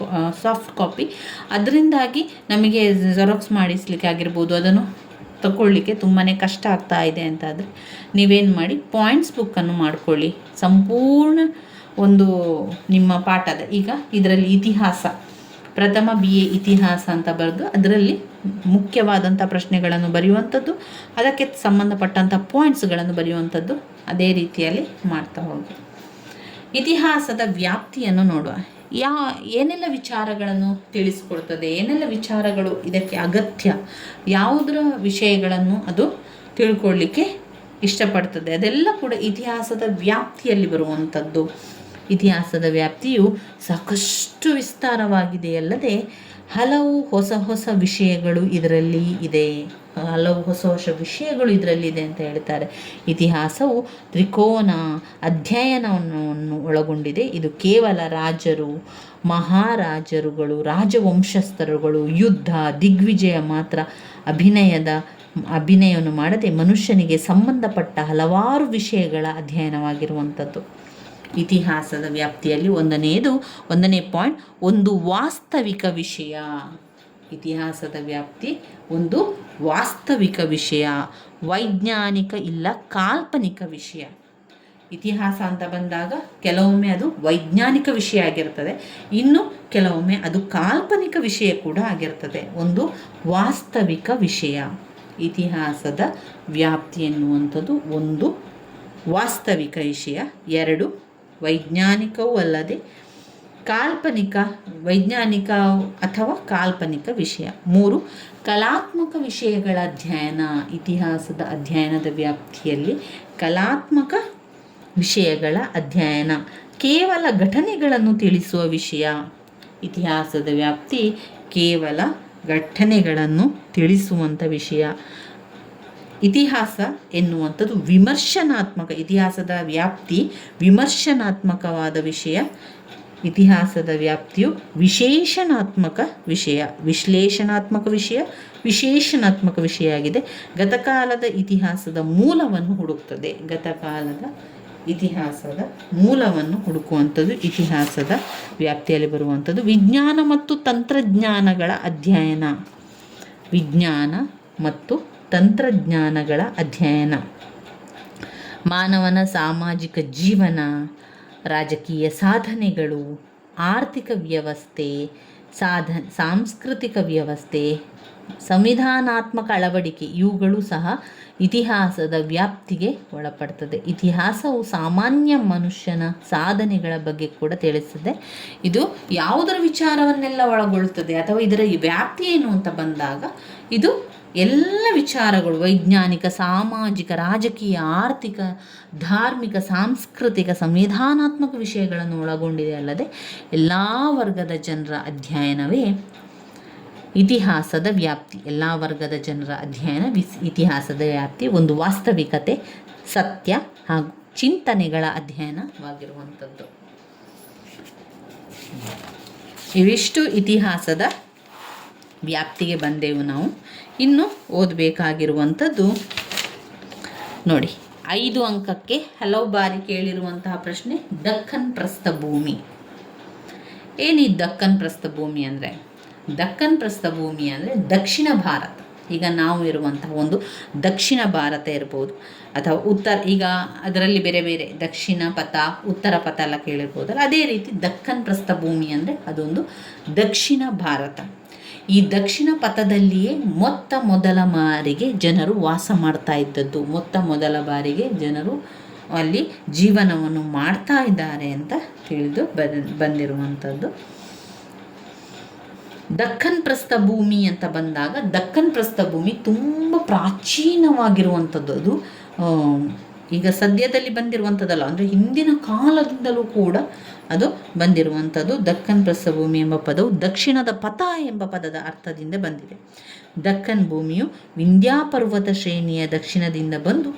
ಸಾಫ್ಟ್ ಕಾಪಿ. ಅದರಿಂದಾಗಿ ನಮಗೆ ಜೆರಾಕ್ಸ್ ಮಾಡಿಸ್ಲಿಕ್ಕೆ ಆಗಿರ್ಬೋದು, ಅದನ್ನು ತಗೊಳ್ಳಿಕ್ಕೆ ತುಂಬಾ ಕಷ್ಟ ಆಗ್ತಾ ಇದೆ ಅಂತಾದರೆ ನೀವೇನು ಮಾಡಿ, ಪಾಯಿಂಟ್ಸ್ ಬುಕ್ಕನ್ನು ಮಾಡಿಕೊಳ್ಳಿ. ಸಂಪೂರ್ಣ ಒಂದು ನಿಮ್ಮ ಪಾಠದ, ಈಗ ಇದರಲ್ಲಿ ಇತಿಹಾಸ ಪ್ರಥಮ BA ಇತಿಹಾಸ ಅಂತ ಬರೆದು ಅದರಲ್ಲಿ ಮುಖ್ಯವಾದಂಥ ಪ್ರಶ್ನೆಗಳನ್ನು ಬರೆಯುವಂಥದ್ದು, ಅದಕ್ಕೆ ಸಂಬಂಧಪಟ್ಟಂಥ ಪಾಯಿಂಟ್ಸ್ಗಳನ್ನು ಬರೆಯುವಂಥದ್ದು, ಅದೇ ರೀತಿಯಲ್ಲಿ ಮಾಡ್ತಾ ಹೋಗಿ. ಇತಿಹಾಸದ ವ್ಯಾಪ್ತಿಯನ್ನು ನೋಡುವ. ಏನೆಲ್ಲ ವಿಚಾರಗಳನ್ನು ತಿಳಿಸ್ಕೊಡ್ತದೆ, ಏನೆಲ್ಲ ವಿಚಾರಗಳು ಇದಕ್ಕೆ ಅಗತ್ಯ, ಯಾವುದರ ವಿಷಯಗಳನ್ನು ಅದು ತಿಳ್ಕೊಳ್ಳಿಕ್ಕೆ ಇಷ್ಟಪಡ್ತದೆ, ಅದೆಲ್ಲ ಕೂಡ ಇತಿಹಾಸದ ವ್ಯಾಪ್ತಿಯಲ್ಲಿ ಬರುವಂಥದ್ದು. ಇತಿಹಾಸದ ವ್ಯಾಪ್ತಿಯು ಸಾಕಷ್ಟು ವಿಸ್ತಾರವಾಗಿದೆಯಲ್ಲದೆ ಹಲವು ಹೊಸ ವಿಷಯಗಳು ಇದರಲ್ಲಿ ಇದೆ. ಹಲವು ಹೊಸ ವಿಷಯಗಳು ಇದರಲ್ಲಿದೆ ಅಂತ ಹೇಳ್ತಾರೆ. ಇತಿಹಾಸವು ತ್ರಿಕೋನ ಅಧ್ಯಯನವನ್ನು ಒಳಗೊಂಡಿದೆ. ಇದು ಕೇವಲ ರಾಜರು, ಮಹಾರಾಜರುಗಳು, ರಾಜವಂಶಸ್ಥರುಗಳು, ಯುದ್ಧ, ದಿಗ್ವಿಜಯ ಮಾತ್ರ ಅಭಿನಯವನ್ನು ಮಾಡದೆ ಮನುಷ್ಯನಿಗೆ ಸಂಬಂಧಪಟ್ಟ ಹಲವಾರು ವಿಷಯಗಳ ಅಧ್ಯಯನವಾಗಿರುವಂಥದ್ದು. ಇತಿಹಾಸದ ವ್ಯಾಪ್ತಿಯಲ್ಲಿ ಒಂದನೇ ಪಾಯಿಂಟ್, ಒಂದು ವಾಸ್ತವಿಕ ವಿಷಯ. ಇತಿಹಾಸದ ವ್ಯಾಪ್ತಿ ಒಂದು ವಾಸ್ತವಿಕ ವಿಷಯ, ವೈಜ್ಞಾನಿಕ ಇಲ್ಲ ಕಾಲ್ಪನಿಕ ವಿಷಯ. ಇತಿಹಾಸ ಅಂತ ಬಂದಾಗ ಕೆಲವೊಮ್ಮೆ ಅದು ವೈಜ್ಞಾನಿಕ ವಿಷಯ ಆಗಿರ್ತದೆ, ಇನ್ನು ಕೆಲವೊಮ್ಮೆ ಅದು ಕಾಲ್ಪನಿಕ ವಿಷಯ ಕೂಡ ಆಗಿರ್ತದೆ. ಒಂದು ವಾಸ್ತವಿಕ ವಿಷಯ. ಇತಿಹಾಸದ ವ್ಯಾಪ್ತಿ ಎನ್ನುವಂಥದ್ದು ಒಂದು ವಾಸ್ತವಿಕ ವಿಷಯ, 2 ವೈಜ್ಞಾನಿಕವೂ ಅಲ್ಲದೆ ವೈಜ್ಞಾನಿಕ ಅಥವಾ ಕಾಲ್ಪನಿಕ ವಿಷಯ, 3 ಕಲಾತ್ಮಕ ವಿಷಯಗಳ ಅಧ್ಯಯನ. ಇತಿಹಾಸದ ಅಧ್ಯಯನದ ವ್ಯಾಪ್ತಿಯಲ್ಲಿ ಕಲಾತ್ಮಕ ವಿಷಯಗಳ ಅಧ್ಯಯನ, ಕೇವಲ ಘಟನೆಗಳನ್ನು ತಿಳಿಸುವ ವಿಷಯ. ಇತಿಹಾಸದ ವ್ಯಾಪ್ತಿ ಕೇವಲ ಘಟನೆಗಳನ್ನು ತಿಳಿಸುವಂಥ ವಿಷಯ. ಇತಿಹಾಸ ಎನ್ನುವಂಥದ್ದು ವಿಮರ್ಶನಾತ್ಮಕ. ಇತಿಹಾಸದ ವ್ಯಾಪ್ತಿ ವಿಮರ್ಶನಾತ್ಮಕವಾದ ವಿಷಯ. ಇತಿಹಾಸದ ವ್ಯಾಪ್ತಿಯು ವಿಶೇಷಣಾತ್ಮಕ ವಿಷಯ, ವಿಶ್ಲೇಷಣಾತ್ಮಕ ವಿಷಯ, ವಿಶೇಷಣಾತ್ಮಕ ವಿಷಯ ಆಗಿದೆ. ಗತಕಾಲದ ಇತಿಹಾಸದ ಮೂಲವನ್ನು ಹುಡುಕ್ತದೆ. ಗತಕಾಲದ ಇತಿಹಾಸದ ಮೂಲವನ್ನು ಹುಡುಕುವಂಥದ್ದು ಇತಿಹಾಸದ ವ್ಯಾಪ್ತಿಯಲ್ಲಿ ಬರುವಂಥದ್ದು. ವಿಜ್ಞಾನ ಮತ್ತು ತಂತ್ರಜ್ಞಾನಗಳ ಅಧ್ಯಯನ. ವಿಜ್ಞಾನ ಮತ್ತು ತಂತ್ರಜ್ಞಾನಗಳ ಅಧ್ಯಯನ, ಮಾನವನ ಸಾಮಾಜಿಕ ಜೀವನ, ರಾಜಕೀಯ ಸಾಧನೆಗಳು, ಆರ್ಥಿಕ ವ್ಯವಸ್ಥೆ, ಸಾಂಸ್ಕೃತಿಕ ವ್ಯವಸ್ಥೆ, ಸಂವಿಧಾನಾತ್ಮಕ ಅಳವಡಿಕೆ, ಇವುಗಳು ಸಹ ಇತಿಹಾಸದ ವ್ಯಾಪ್ತಿಗೆ ಒಳಪಡ್ತದೆ. ಇತಿಹಾಸವು ಸಾಮಾನ್ಯ ಮನುಷ್ಯನ ಸಾಧನೆಗಳ ಬಗ್ಗೆ ಕೂಡ ತಿಳಿಸ್ತದೆ. ಇದು ಯಾವುದರ ವಿಚಾರವನ್ನೆಲ್ಲ ಒಳಗೊಳ್ಳುತ್ತದೆ ಅಥವಾ ಇದರ ವ್ಯಾಪ್ತಿ ಏನು ಅಂತ ಬಂದಾಗ ಇದು ಎಲ್ಲ ವಿಚಾರಗಳು, ವೈಜ್ಞಾನಿಕ, ಸಾಮಾಜಿಕ, ರಾಜಕೀಯ, ಆರ್ಥಿಕ, ಧಾರ್ಮಿಕ, ಸಾಂಸ್ಕೃತಿಕ, ಸಂವಿಧಾನಾತ್ಮಕ ವಿಷಯಗಳನ್ನು ಒಳಗೊಂಡಿದೆ ಅಲ್ಲದೆ ಎಲ್ಲ ವರ್ಗದ ಜನರ ಅಧ್ಯಯನವೇ ಇತಿಹಾಸದ ವ್ಯಾಪ್ತಿ, ಎಲ್ಲ ವರ್ಗದ ಜನರ ಅಧ್ಯಯನ, ಇತಿಹಾಸದ ವ್ಯಾಪ್ತಿ, ಒಂದು ವಾಸ್ತವಿಕತೆ, ಸತ್ಯ ಹಾಗೂ ಚಿಂತನೆಗಳ ಅಧ್ಯಯನವಾಗಿರುವಂಥದ್ದು. ಇವಿಷ್ಟು ಇತಿಹಾಸದ ವ್ಯಾಪ್ತಿಗೆ ಬಂದೆವು ನಾವು. ಇನ್ನು ಓದಬೇಕಾಗಿರುವಂಥದ್ದು ನೋಡಿ, 5 ಅಂಕಕ್ಕೆ ಹಲವು ಬಾರಿ ಕೇಳಿರುವಂತಹ ಪ್ರಶ್ನೆ, ದಕ್ಕನ್ ಪ್ರಸ್ಥಭೂಮಿ. ಏನು ಈ ದಕ್ಕನ್ ಪ್ರಸ್ಥಭೂಮಿ ಅಂದರೆ? ದಕ್ಕನ್ ಪ್ರಸ್ಥಭೂಮಿ ಅಂದರೆ ದಕ್ಷಿಣ ಭಾರತ. ಈಗ ನಾವು ಇರುವಂತಹ ಒಂದು ದಕ್ಷಿಣ ಭಾರತ ಇರ್ಬೋದು, ಅಥವಾ ಈಗ ಅದರಲ್ಲಿ ಬೇರೆ ಬೇರೆ ದಕ್ಷಿಣ ಪಥ, ಉತ್ತರ ಪಥ ಎಲ್ಲ ಕೇಳಿರ್ಬೋದಲ್ಲ, ಅದೇ ರೀತಿ ದಕ್ಕನ್ ಪ್ರಸ್ಥಭೂಮಿ ಅಂದರೆ ಅದೊಂದು ದಕ್ಷಿಣ ಭಾರತ. ಈ ದಕ್ಷಿಣ ಪಥದಲ್ಲಿಯೇ ಮೊದಲ ಬಾರಿಗೆ ಜನರು ವಾಸ ಮಾಡ್ತಾ ಇದ್ದದ್ದು, ಮೊದಲ ಬಾರಿಗೆ ಜನರು ಅಲ್ಲಿ ಜೀವನವನ್ನು ಮಾಡ್ತಾ ಇದ್ದಾರೆ ಅಂತ ತಿಳಿದು ಬಂದಿರುವಂಥದ್ದು. ದಕ್ಕನ್ ಪ್ರಸ್ಥಭೂಮಿ ಅಂತ ಬಂದಾಗ, ದಕ್ಕನ್ ಪ್ರಸ್ಥಭೂಮಿ ತುಂಬ ಪ್ರಾಚೀನವಾಗಿರುವಂಥದ್ದು. ಅದು ಈಗ ಸದ್ಯದಲ್ಲಿ ಬಂದಿರುವಂಥದ್ದಲ್ಲ, ಅಂದರೆ ಹಿಂದಿನ ಕಾಲದಿಂದಲೂ ಕೂಡ ಅದು ಬಂದಿರುವಂಥದ್ದು. ದಕ್ಕನ್ ಪ್ರಸ್ಥಭೂಮಿ ಎಂಬ ಪದವು ದಕ್ಷಿಣದ ಪಥ ಎಂಬ ಪದದ ಅರ್ಥದಿಂದ ಬಂದಿದೆ. ದಕ್ಕನ್ ಭೂಮಿಯು ವಿಂಧ್ಯ ಪರ್ವತ ಶ್ರೇಣಿಯ ದಕ್ಷಿಣದಿಂದ ಬಂದು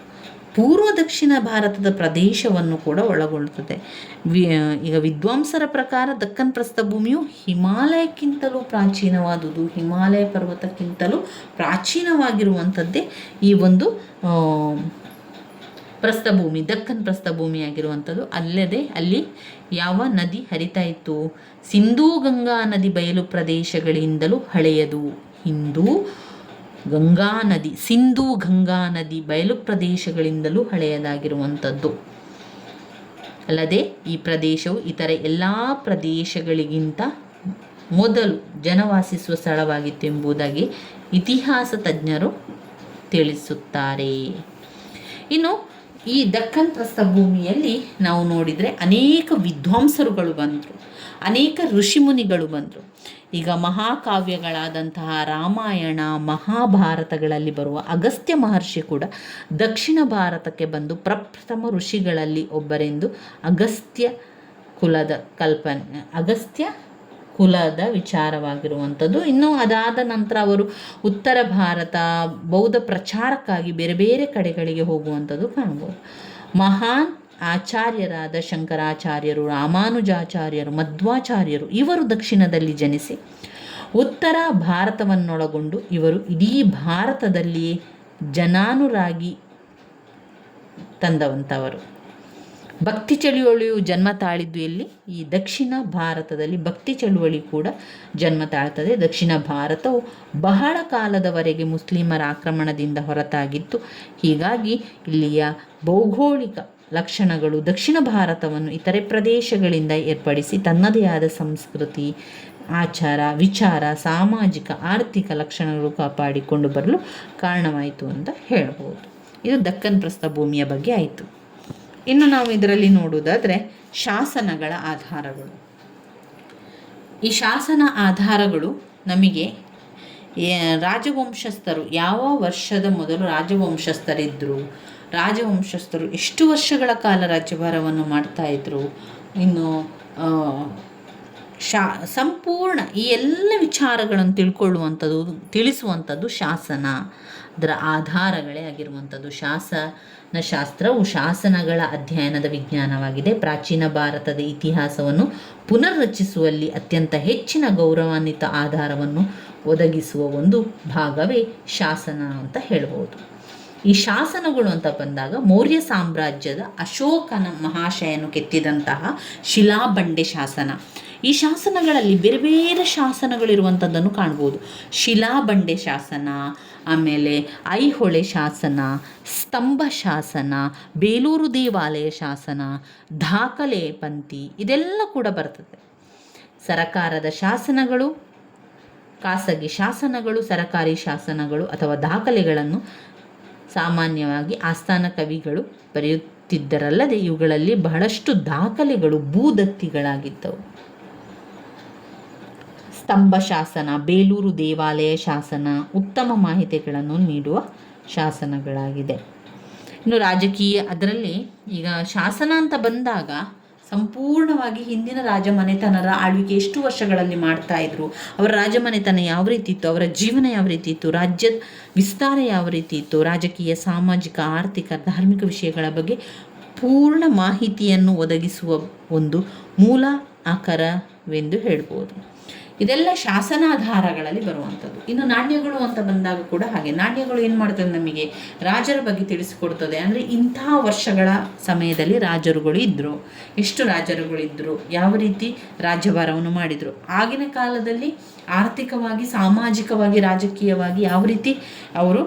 ಪೂರ್ವ ದಕ್ಷಿಣ ಭಾರತದ ಪ್ರದೇಶವನ್ನು ಕೂಡ ಒಳಗೊಳ್ಳುತ್ತದೆ. ಈಗ ವಿದ್ವಾಂಸರ ಪ್ರಕಾರ ದಕ್ಕನ್ ಪ್ರಸ್ಥಭೂಮಿಯು ಹಿಮಾಲಯಕ್ಕಿಂತಲೂ ಪ್ರಾಚೀನವಾದುದು, ಹಿಮಾಲಯ ಪರ್ವತಕ್ಕಿಂತಲೂ ಪ್ರಾಚೀನವಾಗಿರುವಂಥದ್ದೇ ಈ ಒಂದು ಪ್ರಸ್ಥಭೂಮಿ, ದಕ್ಕನ್ ಪ್ರಸ್ಥಭೂಮಿ ಆಗಿರುವಂಥದ್ದು. ಅಲ್ಲದೆ ಅಲ್ಲಿ ಯಾವ ನದಿ ಹರಿತಾ ಇತ್ತು? ಸಿಂಧೂ ಗಂಗಾ ನದಿ ಬಯಲು ಪ್ರದೇಶಗಳಿಂದಲೂ ಹಳೆಯದು. ಸಿಂಧೂ ಗಂಗಾ ನದಿ ಬಯಲು ಪ್ರದೇಶಗಳಿಂದಲೂ ಹಳೆಯದಾಗಿರುವಂಥದ್ದು. ಅಲ್ಲದೆ ಈ ಪ್ರದೇಶವು ಇತರ ಎಲ್ಲ ಪ್ರದೇಶಗಳಿಗಿಂತ ಮೊದಲು ಜನವಾಸಿಸುವ ಸ್ಥಳವಾಗಿತ್ತು ಎಂಬುದಾಗಿ ಇತಿಹಾಸ ತಜ್ಞರು ತಿಳಿಸುತ್ತಾರೆ. ಇನ್ನು ಈ ದಕ್ಕನ್ ಪ್ರಸ್ಥಭೂಮಿಯಲ್ಲಿ ನಾವು ನೋಡಿದರೆ ಅನೇಕ ವಿದ್ವಾಂಸರುಗಳು ಬಂದರು, ಅನೇಕ ಋಷಿಮುನಿಗಳು ಬಂದರು. ಈಗ ಮಹಾಕಾವ್ಯಗಳಾದಂತಹ ರಾಮಾಯಣ, ಮಹಾಭಾರತಗಳಲ್ಲಿ ಬರುವ ಅಗಸ್ತ್ಯ ಮಹರ್ಷಿ ಕೂಡ ದಕ್ಷಿಣ ಭಾರತಕ್ಕೆ ಬಂದು ಪ್ರಪ್ರಥಮ ಋಷಿಗಳಲ್ಲಿ ಒಬ್ಬರೆಂದು ಅಗಸ್ತ್ಯ ಕುಲದ ವಿಚಾರವಾಗಿರುವಂಥದ್ದು. ಇನ್ನು ಅದಾದ ನಂತರ ಅವರು ಉತ್ತರ ಭಾರತ ಬೌದ್ಧ ಪ್ರಚಾರಕ್ಕಾಗಿ ಬೇರೆ ಬೇರೆ ಕಡೆಗಳಿಗೆ ಹೋಗುವಂಥದ್ದು ಕಾಣ್ಬೋದು. ಮಹಾನ್ ಆಚಾರ್ಯರಾದ ಶಂಕರಾಚಾರ್ಯರು, ರಾಮಾನುಜಾಚಾರ್ಯರು, ಮಧ್ವಾಚಾರ್ಯರು ಇವರು ದಕ್ಷಿಣದಲ್ಲಿ ಜನಿಸಿ ಉತ್ತರ ಭಾರತವನ್ನೊಳಗೊಂಡು ಇವರು ಇಡೀ ಭಾರತದಲ್ಲಿ ಜನಾನುರಾಗಿ ತಂದವಂಥವರು. ಭಕ್ತಿ ಚಳುವಳಿಯು ಜನ್ಮ ತಾಳಿದ್ದು ಎಲ್ಲಿ? ಈ ದಕ್ಷಿಣ ಭಾರತದಲ್ಲಿ ಭಕ್ತಿ ಚಳುವಳಿ ಕೂಡ ಜನ್ಮ ತಾಳ್ತದೆ. ದಕ್ಷಿಣ ಭಾರತವು ಬಹಳ ಕಾಲದವರೆಗೆ ಮುಸ್ಲಿಮರ ಆಕ್ರಮಣದಿಂದ ಹೊರತಾಗಿತ್ತು. ಹೀಗಾಗಿ ಇಲ್ಲಿಯ ಭೌಗೋಳಿಕ ಲಕ್ಷಣಗಳು ದಕ್ಷಿಣ ಭಾರತವನ್ನು ಇತರೆ ಪ್ರದೇಶಗಳಿಂದ ಏರ್ಪಡಿಸಿ ತನ್ನದೇ ಆದ ಸಂಸ್ಕೃತಿ, ಆಚಾರ, ವಿಚಾರ, ಸಾಮಾಜಿಕ, ಆರ್ಥಿಕ ಲಕ್ಷಣಗಳು ಕಾಪಾಡಿಕೊಂಡು ಬರಲು ಕಾರಣವಾಯಿತು ಅಂತ ಹೇಳ್ಬೋದು. ಇದು ದಕ್ಕನ್ ಪ್ರಸ್ಥಭೂಮಿಯ ಬಗ್ಗೆ ಆಯಿತು. ಇನ್ನು ನಾವು ಇದರಲ್ಲಿ ನೋಡುವುದಾದರೆ ಶಾಸನಗಳ ಆಧಾರಗಳು. ಈ ಶಾಸನ ಆಧಾರಗಳು ನಮಗೆ ರಾಜವಂಶಸ್ಥರು ಯಾವ ವರ್ಷದ ಮೊದಲು ರಾಜವಂಶಸ್ಥರಿದ್ದರು, ರಾಜವಂಶಸ್ಥರು ಎಷ್ಟು ವರ್ಷಗಳ ಕಾಲ ರಾಜ್ಯಭಾರವನ್ನು ಮಾಡ್ತಾಯಿದ್ರು, ಇನ್ನು ಸಂಪೂರ್ಣ ಈ ಎಲ್ಲ ವಿಚಾರಗಳನ್ನು ತಿಳಿಸುವಂಥದ್ದು ಶಾಸನ, ಅದರ ಆಧಾರಗಳೇ ಆಗಿರುವಂಥದ್ದು. ಶಾಸನಶಾಸ್ತ್ರವು ಶಾಸನಗಳ ಅಧ್ಯಯನದ ವಿಜ್ಞಾನವಾಗಿದೆ. ಪ್ರಾಚೀನ ಭಾರತದ ಇತಿಹಾಸವನ್ನು ಪುನರ್ರಚಿಸುವಲ್ಲಿ ಅತ್ಯಂತ ಹೆಚ್ಚಿನ ಗೌರವಾನ್ವಿತ ಆಧಾರವನ್ನು ಒದಗಿಸುವ ಒಂದು ಭಾಗವೇ ಶಾಸನ ಅಂತ ಹೇಳ್ಬೋದು. ಈ ಶಾಸನಗಳು ಅಂತ ಬಂದಾಗ ಮೌರ್ಯ ಸಾಮ್ರಾಜ್ಯದ ಅಶೋಕನ ಮಹಾಶಯನು ಕೆತ್ತಿದಂತಹ ಶಿಲಾಬಂಡೆ ಶಾಸನ. ಈ ಶಾಸನಗಳಲ್ಲಿ ಬೇರೆ ಬೇರೆ ಶಾಸನಗಳಿರುವಂಥದ್ದನ್ನು ಕಾಣ್ಬೋದು. ಶಿಲಾಬಂಡೆ ಶಾಸನ, ಆಮೇಲೆ ಐಹೊಳೆ ಶಾಸನ, ಸ್ತಂಭ ಶಾಸನ, ಬೇಲೂರು ದೇವಾಲಯ ಶಾಸನ, ದಾಖಲೆ ಪಂಕ್ತಿ, ಇದೆಲ್ಲ ಕೂಡ ಬರ್ತದೆ. ಸರಕಾರದ ಶಾಸನಗಳು, ಖಾಸಗಿ ಶಾಸನಗಳು, ಸರಕಾರಿ ಶಾಸನಗಳು ಅಥವಾ ದಾಖಲೆಗಳನ್ನು ಸಾಮಾನ್ಯವಾಗಿ ಆಸ್ಥಾನ ಕವಿಗಳು ಬರೆಯುತ್ತಿದ್ದರಲ್ಲದೆ ಇವುಗಳಲ್ಲಿ ಬಹಳಷ್ಟು ದಾಖಲೆಗಳು ಭೂದತ್ತಿಗಳಾಗಿದ್ದವು. ಸ್ತಂಭ ಶಾಸನ, ಬೇಲೂರು ದೇವಾಲಯ ಶಾಸನ ಉತ್ತಮ ಮಾಹಿತಿಗಳನ್ನು ನೀಡುವ ಶಾಸನಗಳಾಗಿದೆ. ಇನ್ನು ರಾಜಕೀಯ, ಅದರಲ್ಲಿ ಈಗ ಶಾಸನ ಅಂತ ಬಂದಾಗ ಸಂಪೂರ್ಣವಾಗಿ ಹಿಂದಿನ ರಾಜಮನೆತನರ ಆಳ್ವಿಕೆ ಎಷ್ಟು ವರ್ಷಗಳಲ್ಲಿ ಮಾಡ್ತಾ ಇದ್ರು, ಅವರ ರಾಜಮನೆತನ ಯಾವ ರೀತಿ ಇತ್ತು, ಅವರ ಜೀವನ ಯಾವ ರೀತಿ ಇತ್ತು, ರಾಜ್ಯದ ವಿಸ್ತಾರ ಯಾವ ರೀತಿ ಇತ್ತು, ರಾಜಕೀಯ, ಸಾಮಾಜಿಕ, ಆರ್ಥಿಕ, ಧಾರ್ಮಿಕ ವಿಷಯಗಳ ಬಗ್ಗೆ ಪೂರ್ಣ ಮಾಹಿತಿಯನ್ನು ಒದಗಿಸುವ ಒಂದು ಮೂಲ ಆಕರವೆಂದು ಹೇಳ್ಬೋದು. ಇದೆಲ್ಲ ಶಾಸನಾಧಾರಗಳಲ್ಲಿ ಬರುವಂಥದ್ದು. ಇನ್ನು ನಾಣ್ಯಗಳು ಅಂತ ಬಂದಾಗ ಕೂಡ ಹಾಗೆ, ನಾಣ್ಯಗಳು ಏನು ಮಾಡ್ತದೆ, ನಮಗೆ ರಾಜರ ಬಗ್ಗೆ ತಿಳಿಸಿಕೊಡ್ತದೆ. ಅಂದರೆ ಇಂತಹ ವರ್ಷಗಳ ಸಮಯದಲ್ಲಿ ರಾಜರುಗಳು ಇದ್ದರು, ಎಷ್ಟು ರಾಜರುಗಳಿದ್ದರು, ಯಾವ ರೀತಿ ರಾಜ್ಯಭಾರವನ್ನು ಮಾಡಿದರು, ಆಗಿನ ಕಾಲದಲ್ಲಿ ಆರ್ಥಿಕವಾಗಿ, ಸಾಮಾಜಿಕವಾಗಿ, ರಾಜಕೀಯವಾಗಿ ಯಾವ ರೀತಿ ಅವರು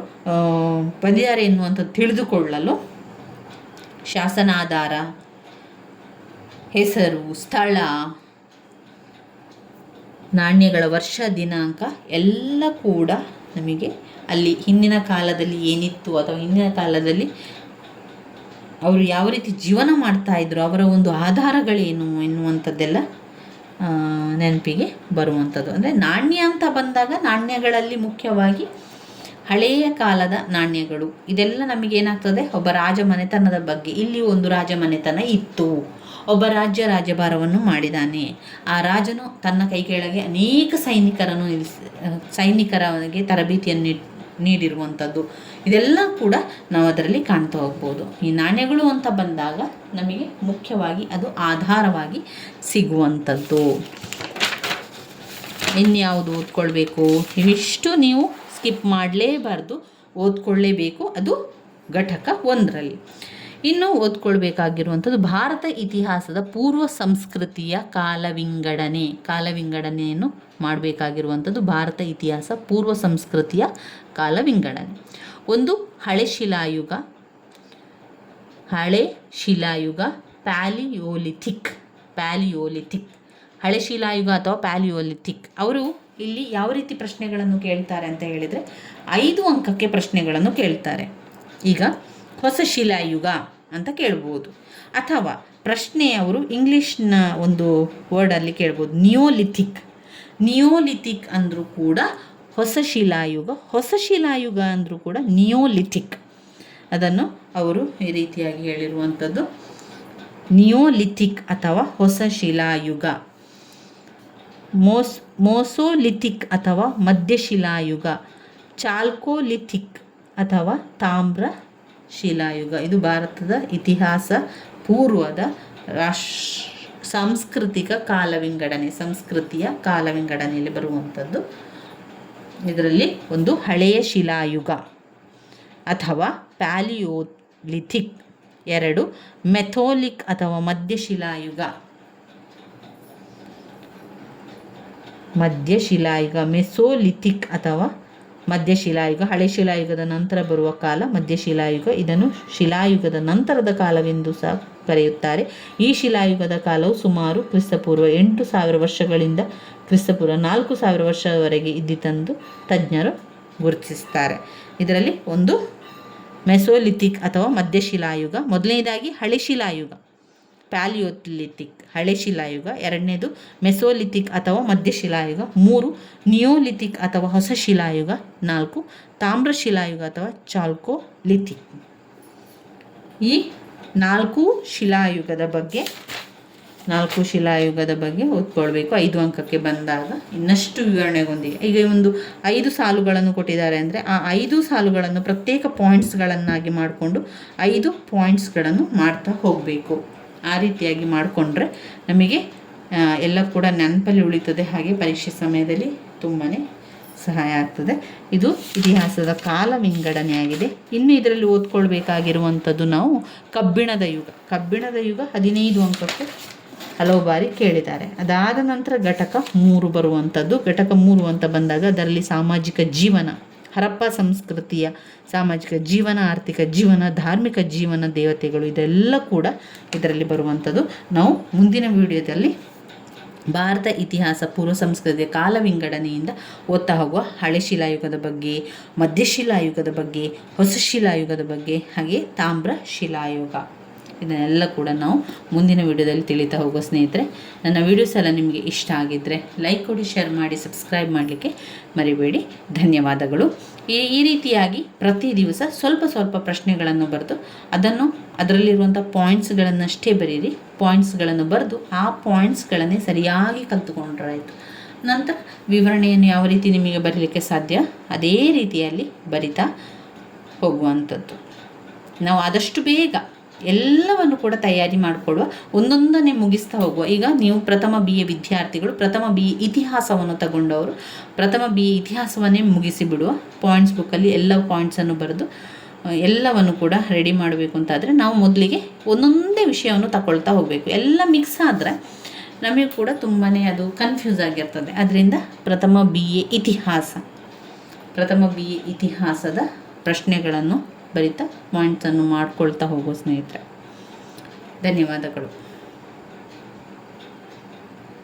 ಬಂದಿದ್ದಾರೆ ಎನ್ನುವಂಥದ್ದು ತಿಳಿದುಕೊಳ್ಳಲು ಶಾಸನಾಧಾರ, ಹೆಸರು, ಸ್ಥಳ, ನಾಣ್ಯಗಳ ವರ್ಷ, ದಿನಾಂಕ ಎಲ್ಲ ಕೂಡ ನಮಗೆ ಅಲ್ಲಿ ಹಿಂದಿನ ಕಾಲದಲ್ಲಿ ಏನಿತ್ತು ಅಥವಾ ಹಿಂದಿನ ಕಾಲದಲ್ಲಿ ಅವರು ಯಾವ ರೀತಿ ಜೀವನ ಮಾಡ್ತಾಯಿದ್ರು, ಅವರ ಒಂದು ಆಧಾರಗಳೇನು ಎನ್ನುವಂಥದ್ದೆಲ್ಲ ನೆನಪಿಗೆ ಬರುವಂಥದ್ದು. ಅಂದರೆ ನಾಣ್ಯ ಅಂತ ಬಂದಾಗ ನಾಣ್ಯಗಳಲ್ಲಿ ಮುಖ್ಯವಾಗಿ ಹಳೆಯ ಕಾಲದ ನಾಣ್ಯಗಳು, ಇದೆಲ್ಲ ನಮಗೇನಾಗ್ತದೆ, ಒಬ್ಬ ರಾಜಮನೆತನದ ಬಗ್ಗೆ. ಇಲ್ಲಿ ಒಂದು ರಾಜಮನೆತನ ಇತ್ತು, ಒಬ್ಬ ರಾಜ್ಯಭಾರವನ್ನು ಮಾಡಿದ್ದಾನೆ, ಆ ರಾಜನು ತನ್ನ ಕೈ ಕೆಳಗೆ ಅನೇಕ ಸೈನಿಕರಿಗೆ ತರಬೇತಿಯನ್ನು ನೀಡಿರುವಂಥದ್ದು, ಇದೆಲ್ಲ ಕೂಡ ನಾವು ಅದರಲ್ಲಿ ಕಾಣ್ತಾ ಹೋಗ್ಬೋದು. ಈ ನಾಣ್ಯಗಳು ಅಂತ ಬಂದಾಗ ನಮಗೆ ಮುಖ್ಯವಾಗಿ ಅದು ಆಧಾರವಾಗಿ ಸಿಗುವಂಥದ್ದು. ಇನ್ಯಾವುದು ಓದ್ಕೊಳ್ಬೇಕು, ಇವಿಷ್ಟು ನೀವು ಸ್ಕಿಪ್ ಮಾಡಲೇಬಾರ್ದು, ಓದ್ಕೊಳ್ಳೇಬೇಕು. ಅದು ಘಟಕ 1ರಲ್ಲಿ. ಇನ್ನು ಓದ್ಕೊಳ್ಬೇಕಾಗಿರುವಂಥದ್ದು ಭಾರತ ಇತಿಹಾಸದ ಪೂರ್ವ ಸಂಸ್ಕೃತಿಯ ಕಾಲವಿಂಗಡಣೆಯನ್ನು ಮಾಡಬೇಕಾಗಿರುವಂಥದ್ದು. ಭಾರತ ಇತಿಹಾಸ ಪೂರ್ವ ಸಂಸ್ಕೃತಿಯ ಕಾಲವಿಂಗಡಣೆ. ಒಂದು ಹಳೆ ಶಿಲಾಯುಗ, ಪ್ಯಾಲಿಯೋಲಿಥಿಕ್, ಹಳೆ ಶಿಲಾಯುಗ ಅಥವಾ ಪ್ಯಾಲಿಯೋಲಿಥಿಕ್. ಅವರು ಇಲ್ಲಿ ಯಾವ ರೀತಿ ಪ್ರಶ್ನೆಗಳನ್ನು ಕೇಳ್ತಾರೆ ಅಂತ ಹೇಳಿದರೆ 5 ಅಂಕಕ್ಕೆ ಪ್ರಶ್ನೆಗಳನ್ನು ಕೇಳ್ತಾರೆ. ಈಗ ಹೊಸ ಶಿಲಾಯುಗ ಅಂತ ಕೇಳ್ಬೋದು, ಅಥವಾ ಪ್ರಶ್ನೆ ಅವರು ಇಂಗ್ಲೀಷ್ನ ಒಂದು ವರ್ಡಲ್ಲಿ ಕೇಳ್ಬೋದು, ನಿಯೋಲಿಥಿಕ್ ಅಂದರೂ ಕೂಡ ಹೊಸ ಶಿಲಾಯುಗ ಅಂದರೂ ಕೂಡ ನಿಯೋಲಿಥಿಕ್. ಅದನ್ನು ಅವರು ಈ ರೀತಿಯಾಗಿ ಹೇಳಿರುವಂಥದ್ದು, ನಿಯೋಲಿಥಿಕ್ ಅಥವಾ ಹೊಸ ಶಿಲಾಯುಗ. ಮೋಸೋಲಿಥಿಕ್ ಅಥವಾ ಮಧ್ಯಶಿಲಾಯುಗ, ಚಾಲ್ಕೋಲಿಥಿಕ್ ಅಥವಾ ತಾಮ್ರ ಶಿಲಾಯುಗ. ಇದು ಭಾರತದ ಇತಿಹಾಸ ಪೂರ್ವದ ಸಂಸ್ಕೃತಿಯ ಕಾಲವಿಂಗಡಣೆಯಲ್ಲಿ ಬರುವಂಥದ್ದು. ಇದರಲ್ಲಿ ಒಂದು ಹಳೆಯ ಶಿಲಾಯುಗ ಅಥವಾ ಪ್ಯಾಲಿಯೋಲಿಥಿಕ್, 2 ಮೆಥೋಲಿಕ್ ಅಥವಾ ಮಧ್ಯಶಿಲಾಯುಗ, ಮೆಸೋಲಿಥಿಕ್ ಅಥವಾ ಮಧ್ಯಶಿಲಾಯುಗ. ಹಳೆ ಶಿಲಾಯುಗದ ನಂತರ ಬರುವ ಕಾಲ ಮಧ್ಯಶಿಲಾಯುಗ. ಇದನ್ನು ಶಿಲಾಯುಗದ ನಂತರದ ಕಾಲವೆಂದು ಸಹ ಕರೆಯುತ್ತಾರೆ. ಈ ಶಿಲಾಯುಗದ ಕಾಲವು ಸುಮಾರು ಕ್ರಿಸ್ತಪೂರ್ವ 8,000 ವರ್ಷಗಳಿಂದ ಕ್ರಿಸ್ತಪೂರ್ವ 4,000 ವರ್ಷದವರೆಗೆ ಇದ್ದಿತೆಂದು ತಜ್ಞರು ಗುರುತಿಸುತ್ತಾರೆ. ಇದರಲ್ಲಿ ಒಂದು ಮೆಸೋಲಿಥಿಕ್ ಅಥವಾ ಮಧ್ಯಶಿಲಾಯುಗ, ಮೊದಲನೇದಾಗಿ ಹಳೆ ಶಿಲಾಯುಗ ಪ್ಯಾಲಿಯೋಲಿಥಿಕ್ ಹಳೆ ಶಿಲಾಯುಗ, 2ನೇದು ಮೆಸೋಲಿಥಿಕ್ ಅಥವಾ ಮಧ್ಯಶಿಲಾಯುಗ, 3 ನಿಯೋಲಿಥಿಕ್ ಅಥವಾ ಹೊಸ ಶಿಲಾಯುಗ, 4 ತಾಮ್ರ ಶಿಲಾಯುಗ ಅಥವಾ ಚಾಲ್ಕೋಲಿಥಿಕ್. ಈ 4 ಶಿಲಾಯುಗದ ಬಗ್ಗೆ ಓದ್ಕೊಳ್ಬೇಕು. 5 ಅಂಕಕ್ಕೆ ಬಂದಾಗ ಇನ್ನಷ್ಟು ವಿವರಣೆಗೊಂದಿಗೆ. ಈಗ ಒಂದು 5 ಸಾಲುಗಳನ್ನು ಕೊಟ್ಟಿದ್ದಾರೆ ಅಂದರೆ ಆ 5 ಸಾಲುಗಳನ್ನು ಪ್ರತ್ಯೇಕ ಪಾಯಿಂಟ್ಸ್ಗಳನ್ನಾಗಿ ಮಾಡಿಕೊಂಡು 5 ಪಾಯಿಂಟ್ಸ್ಗಳನ್ನು ಮಾಡ್ತಾ ಹೋಗಬೇಕು. ಆ ರೀತಿಯಾಗಿ ಮಾಡಿಕೊಂಡ್ರೆ ನಮಗೆ ಎಲ್ಲ ಕೂಡ ನೆನಪಲ್ಲಿ ಉಳಿತದೆ, ಹಾಗೆ ಪರೀಕ್ಷೆ ಸಮಯದಲ್ಲಿ ತುಂಬಾ ಸಹಾಯ ಆಗ್ತದೆ. ಇದು ಇತಿಹಾಸದ ಕಾಲ ವಿಂಗಡಣೆಯಾಗಿದೆ. ಇನ್ನು ಇದರಲ್ಲಿ ಓದ್ಕೊಳ್ಬೇಕಾಗಿರುವಂಥದ್ದು ನಾವು ಕಬ್ಬಿಣದ ಯುಗ 15 ಅಂಕಕ್ಕೆ ಹಲವು ಬಾರಿ ಕೇಳಿದ್ದಾರೆ. ಅದಾದ ನಂತರ ಘಟಕ 3 ಬರುವಂಥದ್ದು. ಘಟಕ 3 ಅಂತ ಬಂದಾಗ ಅದರಲ್ಲಿ ಸಾಮಾಜಿಕ ಜೀವನ, ಹರಪ್ಪ ಸಂಸ್ಕೃತಿಯ ಸಾಮಾಜಿಕ ಜೀವನ, ಆರ್ಥಿಕ ಜೀವನ, ಧಾರ್ಮಿಕ ಜೀವನ, ದೇವತೆಗಳು, ಇದೆಲ್ಲ ಕೂಡ ಇದರಲ್ಲಿ ಬರುವಂಥದ್ದು. ನಾವು ಮುಂದಿನ ವಿಡಿಯೋದಲ್ಲಿ ಭಾರತ ಇತಿಹಾಸ ಪೂರ್ವ ಸಂಸ್ಕೃತಿಯ ಕಾಲ ವಿಂಗಡಣೆಯಿಂದ ಓದ್ತಾ ಹೋಗುವ ಹಳೆ ಶಿಲಾಯುಗದ ಬಗ್ಗೆ, ಮಧ್ಯಶಿಲಾಯುಗದ ಬಗ್ಗೆ, ಹೊಸ ಶಿಲಾಯುಗದ ಬಗ್ಗೆ, ಹಾಗೆ ತಾಮ್ರ ಶಿಲಾಯುಗ ಇದನ್ನೆಲ್ಲ ಕೂಡ ನಾವು ಮುಂದಿನ ವಿಡಿಯೋದಲ್ಲಿ ತಿಳಿತಾ ಹೋಗೋ ಸ್ನೇಹಿತರೆ. ನನ್ನ ವೀಡಿಯೋಸ್ ಎಲ್ಲ ನಿಮಗೆ ಇಷ್ಟ ಆಗಿದ್ದರೆ ಲೈಕ್ ಕೊಡಿ, ಶೇರ್ ಮಾಡಿ, ಸಬ್ಸ್ಕ್ರೈಬ್ ಮಾಡಲಿಕ್ಕೆ ಮರಿಬೇಡಿ. ಧನ್ಯವಾದಗಳು. ಈ ರೀತಿಯಾಗಿ ಪ್ರತಿ ದಿವಸ ಸ್ವಲ್ಪ ಸ್ವಲ್ಪ ಪ್ರಶ್ನೆಗಳನ್ನು ಬರೆದು ಅದರಲ್ಲಿರುವಂಥ ಪಾಯಿಂಟ್ಸ್ಗಳನ್ನಷ್ಟೇ ಬರೀರಿ. ಪಾಯಿಂಟ್ಸ್ಗಳನ್ನು ಬರೆದು ಆ ಪಾಯಿಂಟ್ಸ್ಗಳನ್ನೇ ಸರಿಯಾಗಿ ಕಲಿತುಕೊಂಡ್ರಾಯಿತು. ನಂತರ ವಿವರಣೆಯನ್ನು ಯಾವ ರೀತಿ ನಿಮಗೆ ಬರೀಲಿಕ್ಕೆ ಸಾಧ್ಯ ಅದೇ ರೀತಿಯಲ್ಲಿ ಬರಿತಾ ಹೋಗುವಂಥದ್ದು. ನಾವು ಆದಷ್ಟು ಬೇಗ ಎಲ್ಲವನ್ನು ಕೂಡ ತಯಾರಿ ಮಾಡಿಕೊಳ್ಳುವ, ಒಂದೊಂದನ್ನೇ ಮುಗಿಸ್ತಾ ಹೋಗುವ. ಈಗ ನೀವು ಪ್ರಥಮ BA ವಿದ್ಯಾರ್ಥಿಗಳು, ಪ್ರಥಮ BA ಇತಿಹಾಸವನ್ನು ತಗೊಂಡವರು ಪ್ರಥಮ BA ಇತಿಹಾಸವನ್ನೇ ಮುಗಿಸಿ ಬಿಡುವ. ಪಾಯಿಂಟ್ಸ್ ಬುಕ್ಕಲ್ಲಿ ಎಲ್ಲ ಪಾಯಿಂಟ್ಸನ್ನು ಬರೆದು ಎಲ್ಲವನ್ನು ಕೂಡ ರೆಡಿ ಮಾಡಬೇಕು ಅಂತಾದರೆ ನಾವು ಮೊದಲಿಗೆ ಒಂದೊಂದೇ ವಿಷಯವನ್ನು ತಗೊಳ್ತಾ ಹೋಗಬೇಕು. ಎಲ್ಲ ಮಿಕ್ಸ್ ಆದರೆ ನಮಗೆ ಕೂಡ ತುಂಬಾ ಅದು ಕನ್ಫ್ಯೂಸ್ ಆಗಿರ್ತದೆ. ಅದರಿಂದ ಪ್ರಥಮ BA ಇತಿಹಾಸದ ಪ್ರಶ್ನೆಗಳನ್ನು ಬರಿತಾ ಪಾಯಿಂಟ್ಸನ್ನು ಮಾಡ್ಕೊಳ್ತಾ ಹೋಗೋ ಸ್ನೇಹಿತರೆ. ಧನ್ಯವಾದಗಳು.